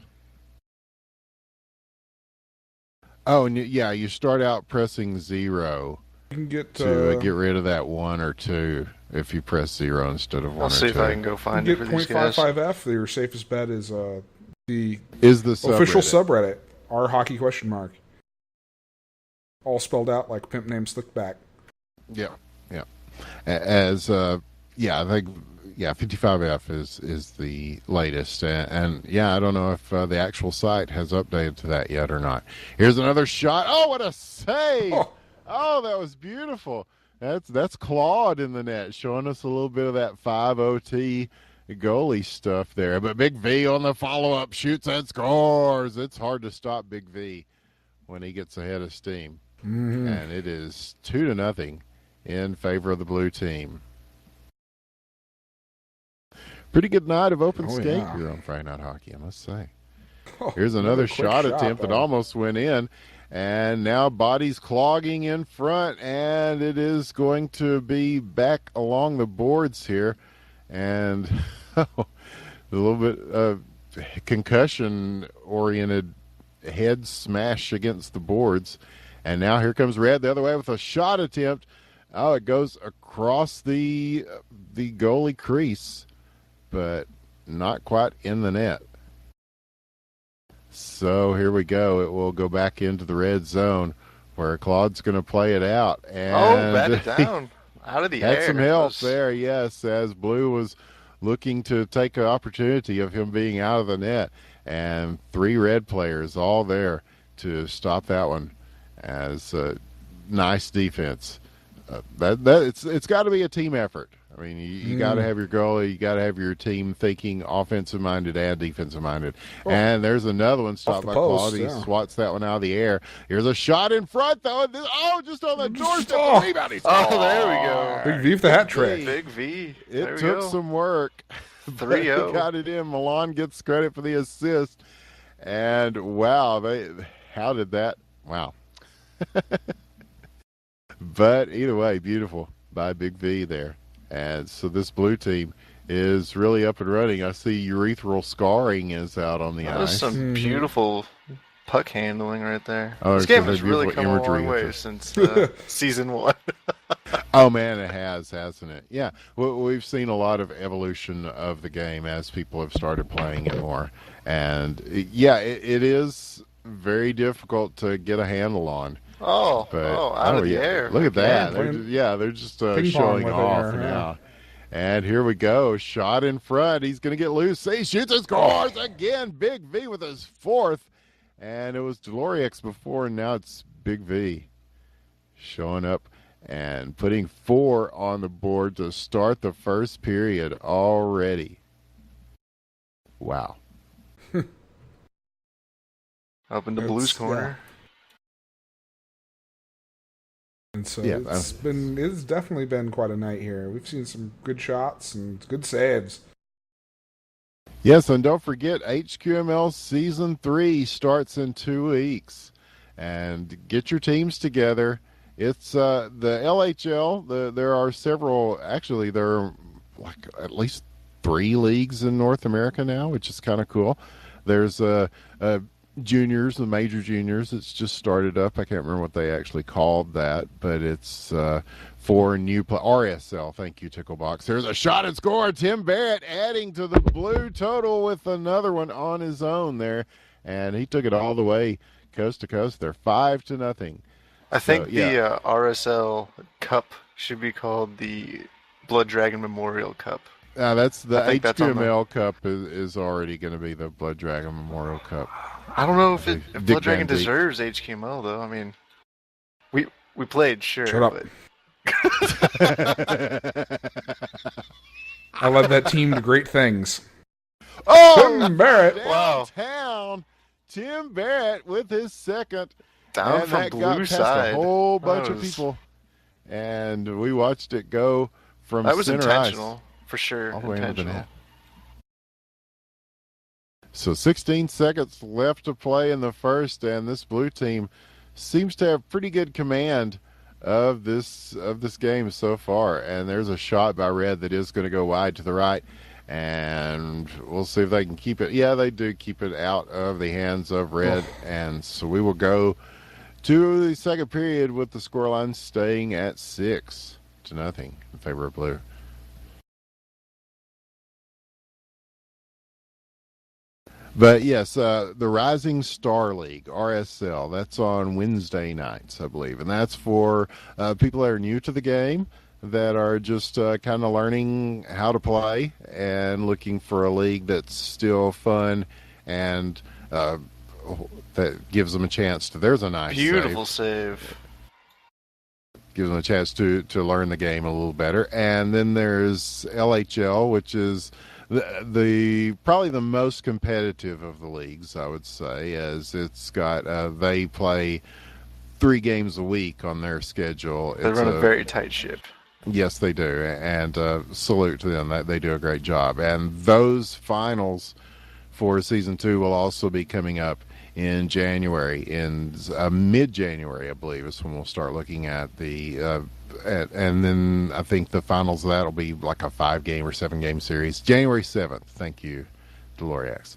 Oh, and yeah, you start out pressing 0. You can get get rid of that 1 or 2 if you press 0 instead of 1 or 2. I'll see if I can go find it for these guys. 0.55F. Your safest bet is the subreddit. official subreddit. Our Hockey Question Mark. All spelled out like pimp name Slickback. Yeah. As I think 55F is the latest, and yeah, I don't know if the actual site has updated to that yet or not. Here's another shot. Oh, what a save! Oh, that was beautiful. That's Claude in the net, showing us a little bit of that 5-OT goalie stuff there. But Big V on the follow-up shoots and scores. It's hard to stop Big V when he gets ahead of steam. And it is 2-0 in favor of the blue team. Pretty good night of open skate here on Friday Night Hockey, I must say. Here's another shot attempt that almost went in. And now bodies clogging in front, and it is going to be back along the boards here. And a little bit of concussion-oriented head smash against the boards. And now here comes Red the other way with a shot attempt. Oh, it goes across the goalie crease, but not quite in the net. So here we go. It will go back into the red zone where Claude's going to play it out. And bat it down out of the air. Had some help there, yes, as Blue was looking to take an opportunity of him being out of the net. And 3 red players all there to stop that one. As nice defense. It's got to be a team effort. I mean, you got to have your goalie, you got to have your team thinking offensive-minded and defensive-minded. And there's another one stopped by Claude. He swats that one out of the air. Here's a shot in front, though. Just on the doorstep. Rebound. There we go. Big V for the hat trick. Big V. It took some work. 3-0. Got it in. Milan gets credit for the assist. And, wow, how did that Wow. But either way, beautiful by Big V there. And so this blue team is really up and running. I see urethral scarring is out on the That was ice. some beautiful puck handling right there. Oh, This it's 'cause game they has really beautiful come a long imagery. way since season 1. Oh man, it has, hasn't it? Yeah, we've seen a lot of evolution of the game as people have started playing it more, and it is very difficult to get a handle on. But out of the air. Look at that! playing They're just ping pong showing with it off there, now. And here we go, shot in front. He's going to get loose. He shoots and scores again. Big V with his fourth, and it was Deloriax before, and now it's Big V showing up and putting 4 on the board to start the first period already. Wow. Up in the Blues corner. And so Yeah, it's definitely been quite a night here. We've seen some good shots and good saves. Yes, and don't forget HQML Season 3 starts in 2 weeks. And get your teams together. It's the LHL. There are several. Actually, there are like at least 3 leagues in North America now, which is kind of cool. There's juniors, the major juniors. It's just started up. I can't remember what they actually called that, but it's for new RSL. Thank you, Ticklebox. There's a shot and score. Tim Barrett adding to the blue total with another one on his own there, and he took it all the way coast to coast. They're 5-0. I think the RSL Cup should be called the Blood Dragon Memorial Cup. That's the I think that's HQML Cup is already going to be the Blood Dragon Memorial Cup. I don't know if Dick Blood Dragon Van Dyke. deserves HQML though. I mean, we played, sure. Shut up. But... I led that team to great things. Oh, Tim Barrett. downtown. Tim Barrett with his second. Down and from that blue got past side. a whole bunch That of was- people. And we watched it go from That was center intentional, ice for sure. all the way into the Intentional. net. So 16 seconds left to play in the first, and this blue team seems to have pretty good command of this game so far. And there's a shot by Red that is going to go wide to the right, and we'll see if they can keep it. Yeah, they do keep it out of the hands of Red, and so we will go to the second period with the scoreline staying at 6-0 in favor of blue. But yes, the Rising Star League, RSL, that's on Wednesday nights, I believe. And that's for people that are new to the game, that are just kind of learning how to play and looking for a league that's still fun and that gives them a chance to. There's a nice Beautiful save. gives them a chance to learn the game a little better. And then there's LHL, which is the probably the most competitive of the leagues, I would say, as it's got they play 3 games a week on their schedule. They run a very tight ship. Yes, they do, and salute to them. They do a great job. And those finals for season 2 will also be coming up in January, in mid-January, I believe, is when we'll start looking at the and then I think the finals of that will be like a 5-game or 7-game series. January 7th. Thank you, Deloriax.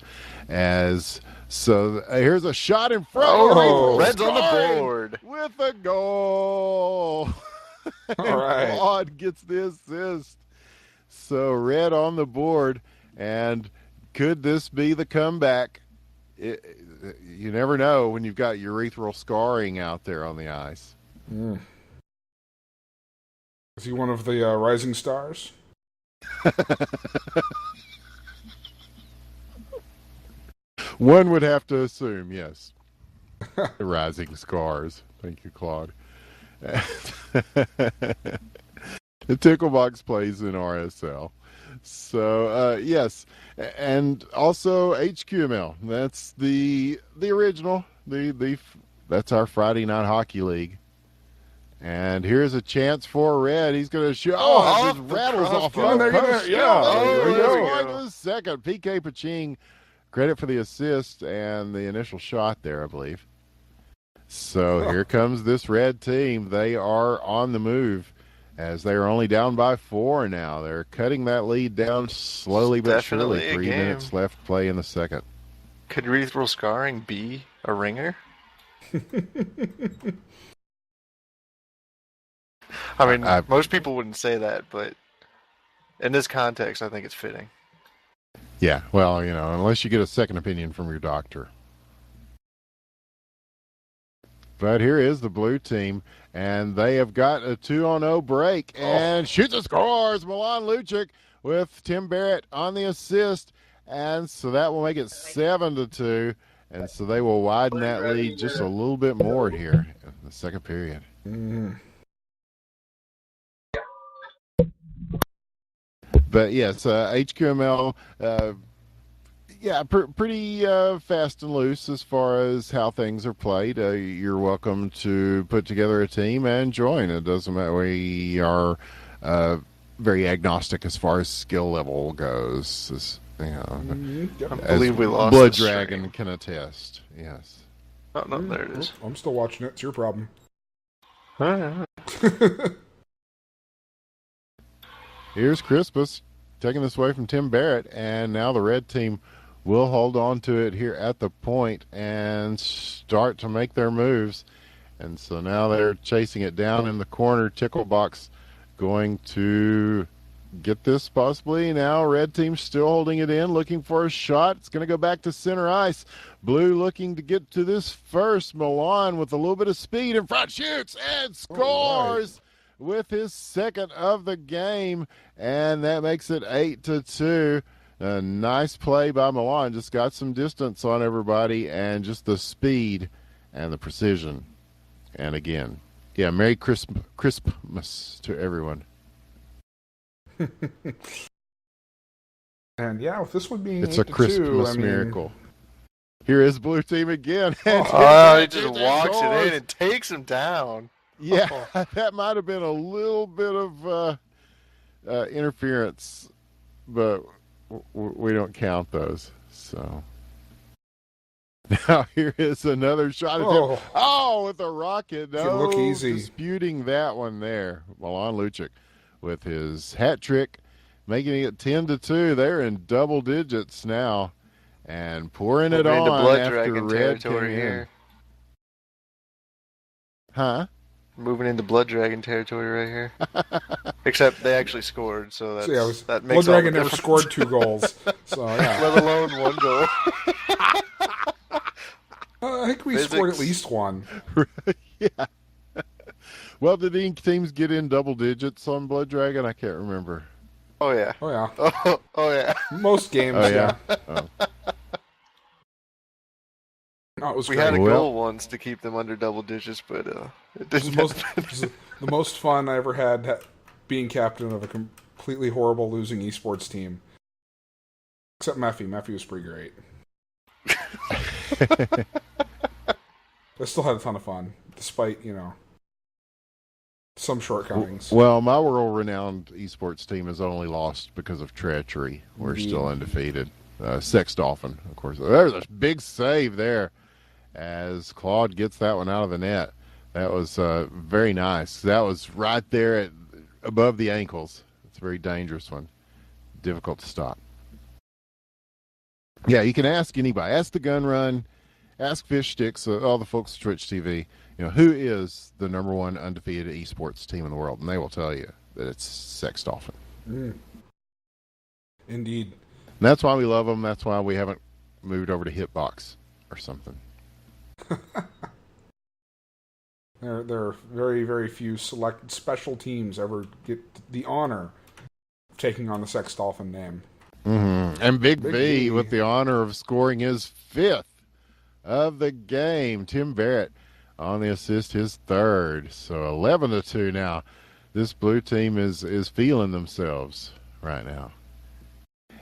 Here's a shot in front. Oh, Red's on the board with a goal. All right. Claude gets the assist. So Red on the board, and could this be the comeback? You never know when you've got urethral scarring out there on the ice. Mm. Is he one of the rising stars? One would have to assume, yes. The rising scars. Thank you, Claude. The Ticklebox plays in RSL. So, yes. And also HQML. That's the original. That's our Friday Night Hockey League. And here's a chance for Red. He's going to shoot. Oh, it just rattles off the post. There we go. Second. PK Paching, credit for the assist and the initial shot there, I believe. So here comes this red team. They are on the move as they are only down by 4 now. They're cutting that lead down slowly but surely. Definitely a 3 game. minutes left to play in the second. Could urethral scarring be a ringer? I mean, most people wouldn't say that, but in this context, I think it's fitting. Yeah, well, unless you get a second opinion from your doctor. But here is the blue team, and they have got a 2-0 break, and shoots and scores. Milan Lucic with Tim Barrett on the assist, and so that will make it 7-2, and so they will widen that lead just a little bit more here in the second period. But yes, HQML, pretty fast and loose as far as how things are played. You're welcome to put together a team and join. It doesn't matter. We are very agnostic as far as skill level goes. I believe we lost Blood the Dragon stream. can attest. Yes. Oh, no, there it is. I'm still watching it. It's your problem. Here's Crispus taking this away from Tim Barrett, and now the red team will hold on to it here at the point and start to make their moves. And so now they're chasing it down in the corner. Tickle box going to get this possibly. Now red team still holding it in, looking for a shot. It's going to go back to center ice. Blue looking to get to this first. Milan with a little bit of speed in front, shoots and scores with his second of the game, and that makes it 8-2. A nice play by Milan. Just got some distance on everybody, and just the speed and the precision. And again, Merry Christmas to everyone. And with this one being It's a Christmas miracle. Here is blue team again. He just walks it in and takes him down. Yeah, that might have been a little bit of interference, but we don't count those. So now here is another shot at him. Oh, with a rocket. No, look easy. Disputing that one there. Milan Lucic with his hat trick, making it 10-2. They're in double digits now, and pouring it on Blood after Dragon red territory came in. here. Huh? Moving into Blood Dragon territory right here. Except they actually scored, so that Blood makes Dragon all the never difference. scored 2 goals, so yeah. Let alone 1 goal. I think we scored at least 1. Yeah. Well, did any teams get in double digits on Blood Dragon? I can't remember. Oh yeah. Oh yeah. Oh yeah. Most games. Oh yeah. No, it was We great. had a goal once to keep them under double digits, but it didn't. It was the most fun I ever had being captain of a completely horrible losing esports team. Except Meffy. Meffy was pretty great. I still had a ton of fun, despite, some shortcomings. Well, my world-renowned esports team has only lost because of treachery. We're still undefeated. Sex Dolphin, of course. There's a big save there as Claude gets that one out of the net. That was very nice. That was right there above the ankles. It's a very dangerous one. Difficult to stop. Yeah, you can ask anybody. Ask the Gun Run. Ask Fish Sticks, all the folks at Twitch TV, who is the number 1 undefeated esports team in the world? And they will tell you that it's Sex Dolphin. Indeed. And that's why we love them. That's why we haven't moved over to Hitbox or something. There are very, very few selected special teams ever get the honor of taking on the Sex Dolphin name. Mm-hmm. And Big V with the honor of scoring his 5th of the game. Tim Barrett on the assist, his 3rd. So 11-2 now. This blue team is feeling themselves right now.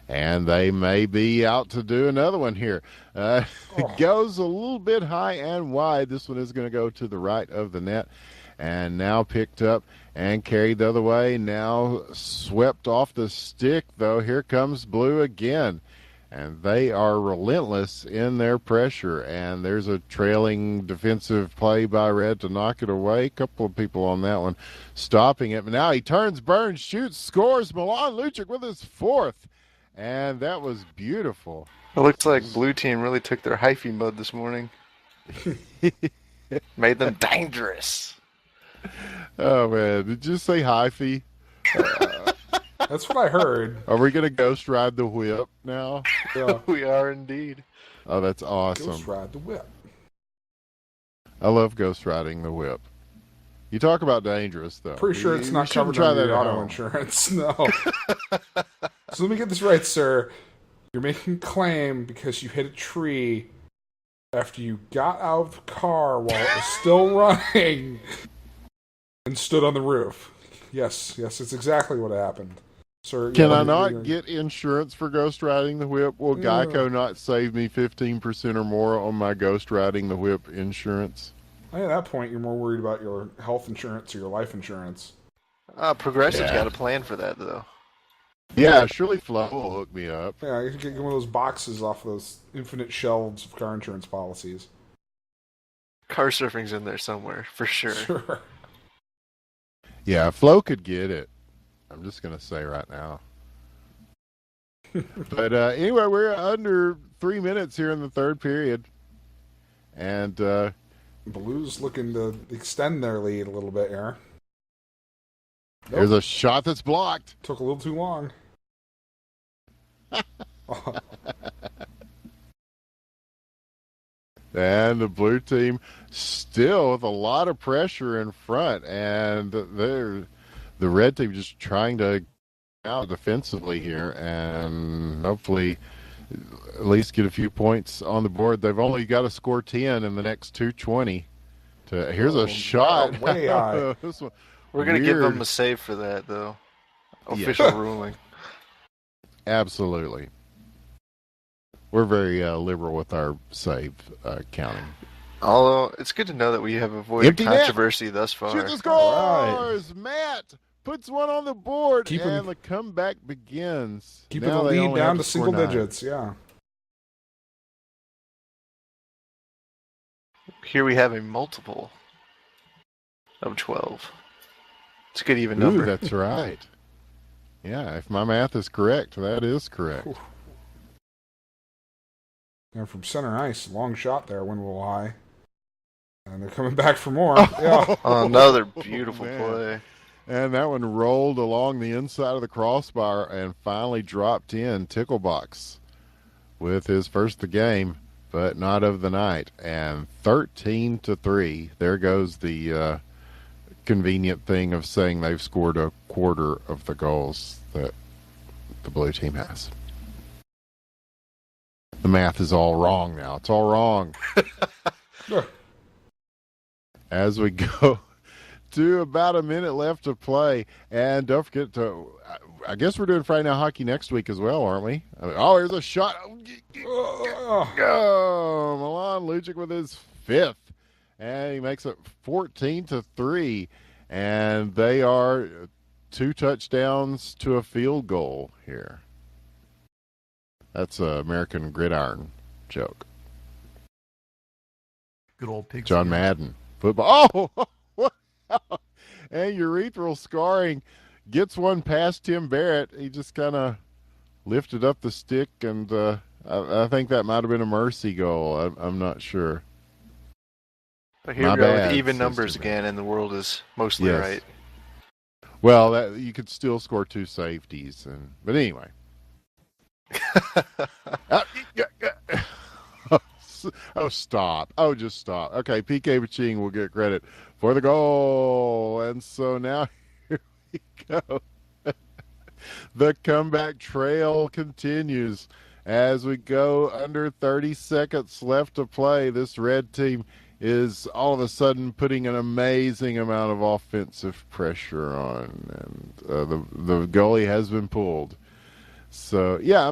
And they may be out to do another one here. It goes a little bit high and wide. This one is going to go to the right of the net. And now picked up and carried the other way. Now swept off the stick, though. Here comes blue again. And they are relentless in their pressure. And there's a trailing defensive play by Red to knock it away. A couple of people on that one stopping it. But now he turns, burns, shoots, scores. Milan Lucic with his fourth. And that was beautiful. It looks like blue team really took their hyphy mode this morning. Made them dangerous. Oh, man. Did you say hyphy? That's what I heard. Are we going to ghost ride the whip now? Yeah. We are indeed. Oh, that's awesome. Ghost ride the whip. I love ghost riding the whip. You talk about dangerous, though. Pretty sure it's not shouldn't covered under that your at auto home. insurance. No. So let me get this right, sir. You're making a claim because you hit a tree after you got out of the car while it was still running and stood on the roof. Yes, it's exactly what happened. Sir, Can I not get insurance for ghost riding the whip? Will No. Geico not save me 15% or more on my ghost riding the whip insurance? I think at that point, you're more worried about your health insurance or your life insurance. Progressive's Yeah. got a plan for that, though. Yeah, surely Flo will hook me up. Yeah, you can get one of those boxes off those infinite shelves of car insurance policies. Car surfing's in there somewhere, for sure. Sure. Yeah, Flo could get it. I'm just going to say right now. But anyway, we're under 3 minutes here in the third period. And Blues looking to extend their lead a little bit here. there's a shot that's blocked. Took a little too long. And the blue team still with a lot of pressure in front. And the red team just trying to out defensively here and hopefully at least get a few points on the board. They've only got to score 10 in the next 220. Here's a shot. Way high. This one, We're going to give them weird. a save for that, though. Official ruling. Absolutely. We're very liberal with our save counting. Although, it's good to know that we have avoided Empty net. controversy thus far. Shoot the scores! All Matt puts one on the board, Keeping- and the comeback begins. Keeping Now the they lead only down have to score single 9. digits, yeah. Here we have a multiple of 12. It's a good even number. Ooh, that's right. Yeah, if my math is correct, that is correct. Ooh. And from center ice, long shot there, went a little high. And they're coming back for more. Yeah. Another beautiful man. play. And that one rolled along the inside of the crossbar and finally dropped in. Ticklebox with his first of the game, but not of the night. And 13-3. There goes the convenient thing of saying they've scored a quarter of the goals that the blue team has. The math is all wrong now. It's all wrong. Sure. As we go to about a minute left to play. And don't forget to, I guess we're doing Friday Night Hockey next week as well, aren't we? Oh, here's a shot. Go! Milan Lucic with his fifth. And he makes it 14-3. And they are 2 touchdowns to a field goal here. That's an American Gridiron joke. Good old pig. John Madden. Football. Oh! Wow. And urethral scarring gets one past Tim Barrett. He just kind of lifted up the stick, and I think that might have been a mercy goal. I'm not sure. But here My we go bad, with even says numbers Tim again, and the world is mostly Yes. right. Well, you could still score 2 safeties, but anyway. Oh, stop. Oh, just stop. Okay, PK Baching will get credit for the goal. And so now here we go. The comeback trail continues as we go under 30 seconds left to play. This red team is all of a sudden putting an amazing amount of offensive pressure on. And the goalie has been pulled. So, yeah,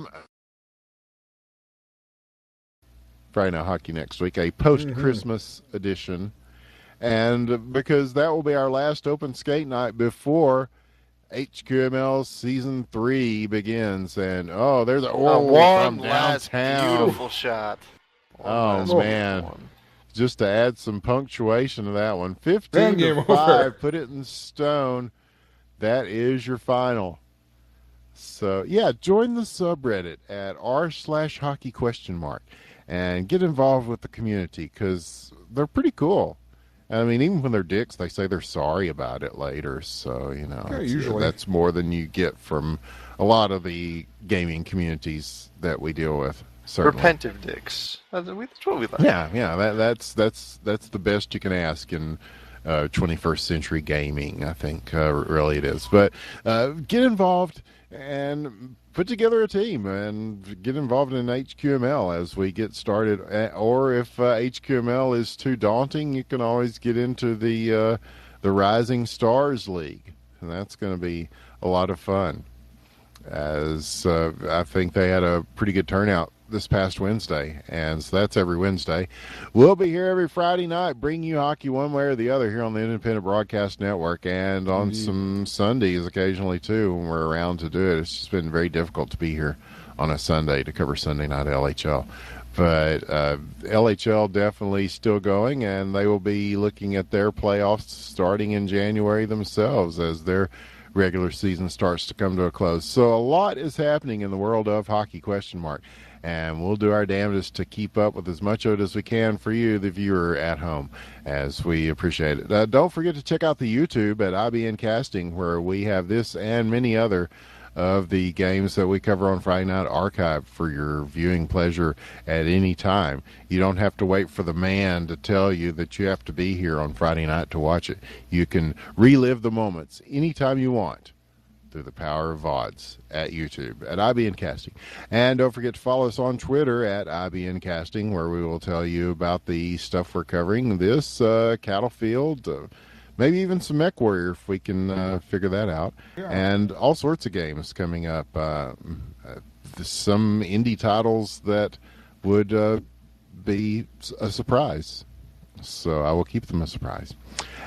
Friday Night Hockey next week, a post-Christmas edition. And because that will be our last open skate night before HQML Season 3 begins, and there's a One from last downtown. beautiful shot. Oh, man. One. Just to add some punctuation to that one, 15 And to game 5, over. put it in stone. That is your final. So, yeah, join the subreddit at r/hockey ? And get involved with the community because they're pretty cool. I mean, even when they're dicks, they say they're sorry about it later. So, Yeah, usually. that's more than you get from a lot of the gaming communities that we deal with. Certainly. Repentive dicks. That's what we like. Yeah. That's the best you can ask in 21st century gaming. I think really it is. But get involved and put together a team and get involved in HQML as we get started. Or if HQML is too daunting, you can always get into the Rising Stars League, and that's going to be a lot of fun. As I think they had a pretty good turnout this past Wednesday, and so that's every Wednesday. We'll be here every Friday night, bringing you hockey one way or the other here on the Independent Broadcast Network, and on some Sundays occasionally too when we're around to do it. It's just been very difficult to be here on a Sunday to cover Sunday night LHL. But LHL definitely still going, and they will be looking at their playoffs starting in January themselves as their regular season starts to come to a close. So a lot is happening in the world of hockey ? And we'll do our damnedest to keep up with as much of it as we can for you, the viewer at home, as we appreciate it. Don't forget to check out the YouTube at IBN Casting, where we have this and many other of the games that we cover on Friday night archived for your viewing pleasure at any time. You don't have to wait for the man to tell you that you have to be here on Friday night to watch it. You can relive the moments anytime you want through the power of VODs at YouTube at IBN Casting. And don't forget to follow us on Twitter at IBN Casting, where we will tell you about the stuff we're covering this cattle field, maybe even some Mech Warrior if we can figure that out. Yeah. And all sorts of games coming up. Some indie titles that would be a surprise. So I will keep them a surprise.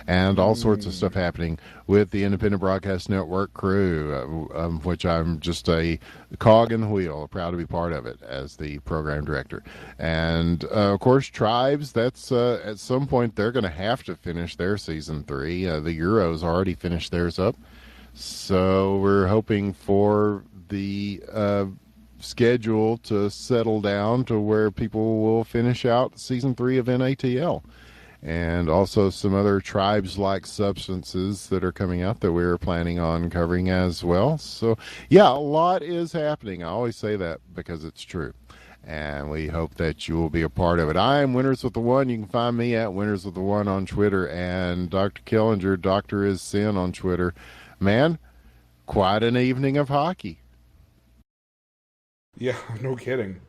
And all sorts of stuff happening with the Independent Broadcast Network crew, which I'm just a cog in the wheel, proud to be part of it as the program director. And, of course, Tribes, that's at some point they're going to have to finish their Season 3. The Euros already finished theirs up. So we're hoping for the schedule to settle down to where people will finish out Season 3 of NATL. And also some other Tribes-like substances that are coming out that we're planning on covering as well. So, yeah, a lot is happening. I always say that because it's true. And we hope that you will be a part of it. I am Winners with the One. You can find me at Winners with the One on Twitter. And Dr. Killinger, Dr. is Sin on Twitter. Man, quite an evening of hockey. Yeah, no kidding.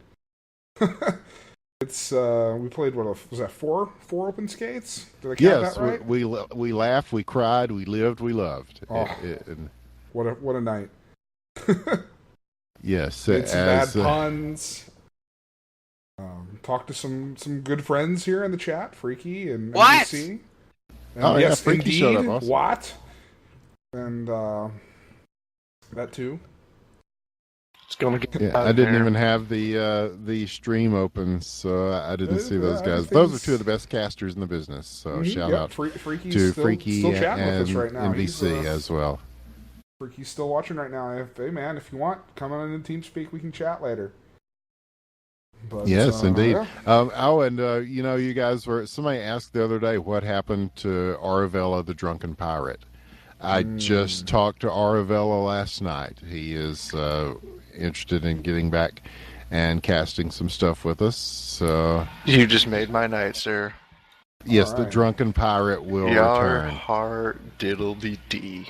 It's we played what was that four open skates? Did I count that right? we laughed, we cried, we lived, we loved. Oh, what a night! Yes, it's bad puns. Talked to some good friends here in the chat, Freaky and what? NBC. Yes, Freaky indeed. Showed up also. What? And that too. I didn't even have the stream open, so I didn't see those guys. Those are two of the best casters in the business. So shout out Freaky's to still Freaky chatting and with us right now. NBC as well. Freaky's still watching right now. Hey man, if you want, come on in TeamSpeak. We can chat later. But, yes, indeed. Yeah. You guys were. Somebody asked the other day what happened to Aravella the Drunken Pirate. I just talked to Aravella last night. He is interested in getting back and casting some stuff with us. So you just made my night, sir. Yes, the Drunken Pirate will return. Heart diddly dee.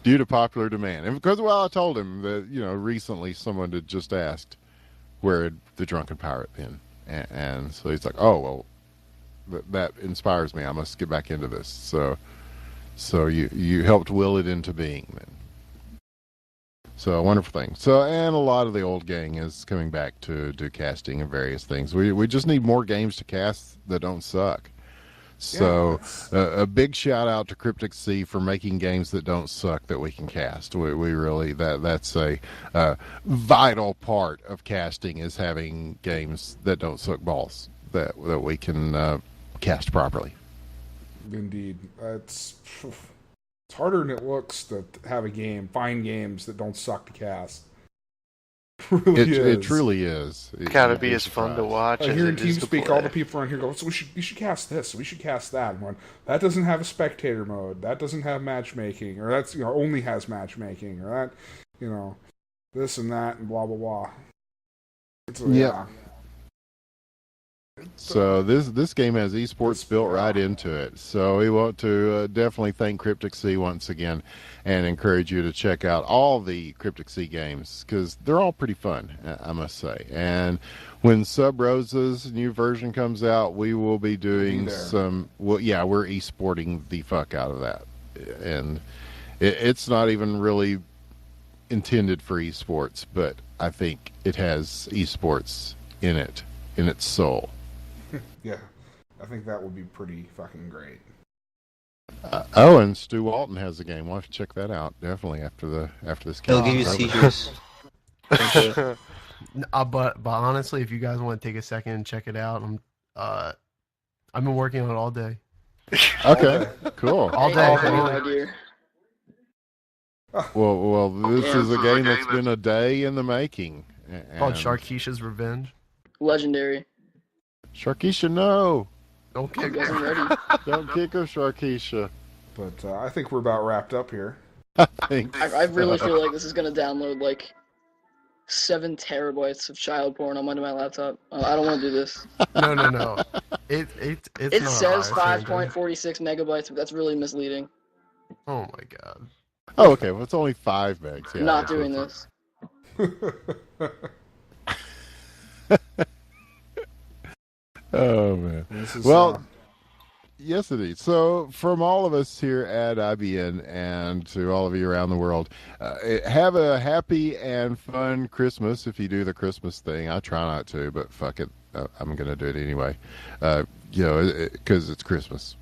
Due to popular demand, and because I told him that recently someone had just asked where had the Drunken Pirate been, and so he's like, oh well, that inspires me. I must get back into this. So you helped will it into being then. So a wonderful thing. So, and a lot of the old gang is coming back to do casting and various things. We just need more games to cast that don't suck. So Yeah, a big shout out to Cryptic Sea for making games that don't suck that we can cast. We really that's a vital part of casting is having games that don't suck balls that we can cast properly. indeed. It's harder than it looks to have a game, find games that don't suck to cast. It really is. It truly is. It's gotta You'd be as fun to surprised. watch as Here in it is to TeamSpeak, play. all the people around here go, so we should cast this, we should cast that. And one, that doesn't have a spectator mode, that doesn't have matchmaking, or that's only has matchmaking, or that this and that and blah blah blah. So, Yeah. So this game has esports built right into it. So we want to definitely thank Cryptic Sea once again, and encourage you to check out all the Cryptic Sea games because they're all pretty fun, I must say. And when Sub Rosa's new version comes out, we will be doing some. Well, yeah, we're esporting the fuck out of that, and it's not even really intended for esports, but I think it has esports in it, in its soul. Yeah, I think that would be pretty fucking great. And Stu Walton has a game. We'll have to check that out definitely after this game. They'll give you seizures. But honestly, if you guys want to take a second and check it out, I've been working on it all day. Okay, cool. All day. I have no idea. Well, this is a game that's been a day in the making. Called And Sharkeisha's Revenge. Legendary. Sharkeisha, no! Don't I kick wasn't ready. Don't kick her, Sharkeisha. But I think we're about wrapped up here. I think I really feel like this is gonna download like 7 terabytes of child porn on my laptop. I don't want to do this. No. It's It not says high, Sandra. 5.46 megabytes, but that's really misleading. Oh my god. Oh, okay. Well, it's only 5 megs. Yeah, Not that's doing what's- this. Oh man. This is, Well, yes, indeed. So, from all of us here at IBN and to all of you around the world, have a happy and fun Christmas if you do the Christmas thing. I try not to, but fuck it. I'm going to do it anyway. Because it's Christmas.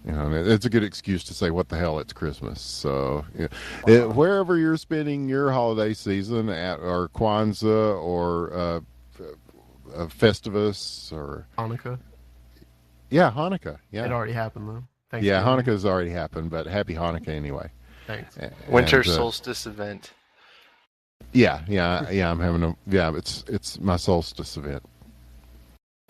It's a good excuse to say, what the hell, it's Christmas. So, wherever you're spending your holiday season at, or Kwanzaa, or Festivus, or Hanukkah. Yeah, Hanukkah. Yeah, It already happened though. Thanks. yeah, Hanukkah's already happened, but happy Hanukkah anyway. Thanks. Winter And, solstice event. Yeah. I'm having it's my solstice event.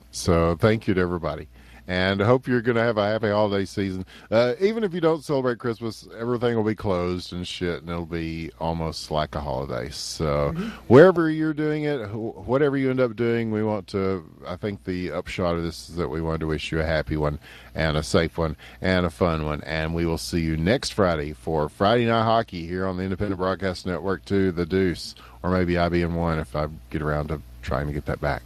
So thank you to everybody, and I hope you're going to have a happy holiday season. Even if you don't celebrate Christmas, everything will be closed and shit, and it'll be almost like a holiday. So wherever you're doing it, whatever you end up doing, we want to. I think the upshot of this is that we want to wish you a happy one, and a safe one, and a fun one. And we will see you next Friday for Friday Night Hockey here on the Independent Broadcast Network 2, The Deuce, or maybe IBN1 if I get around to trying to get that back.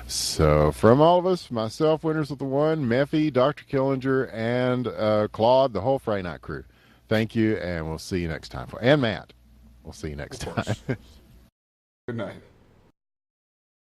So from all of us, myself, Winners with the One, Meffy, Dr. Killinger, and Claude, the whole Friday Night crew, thank you, and we'll see you next time. And Matt, we'll see you next time. Good night.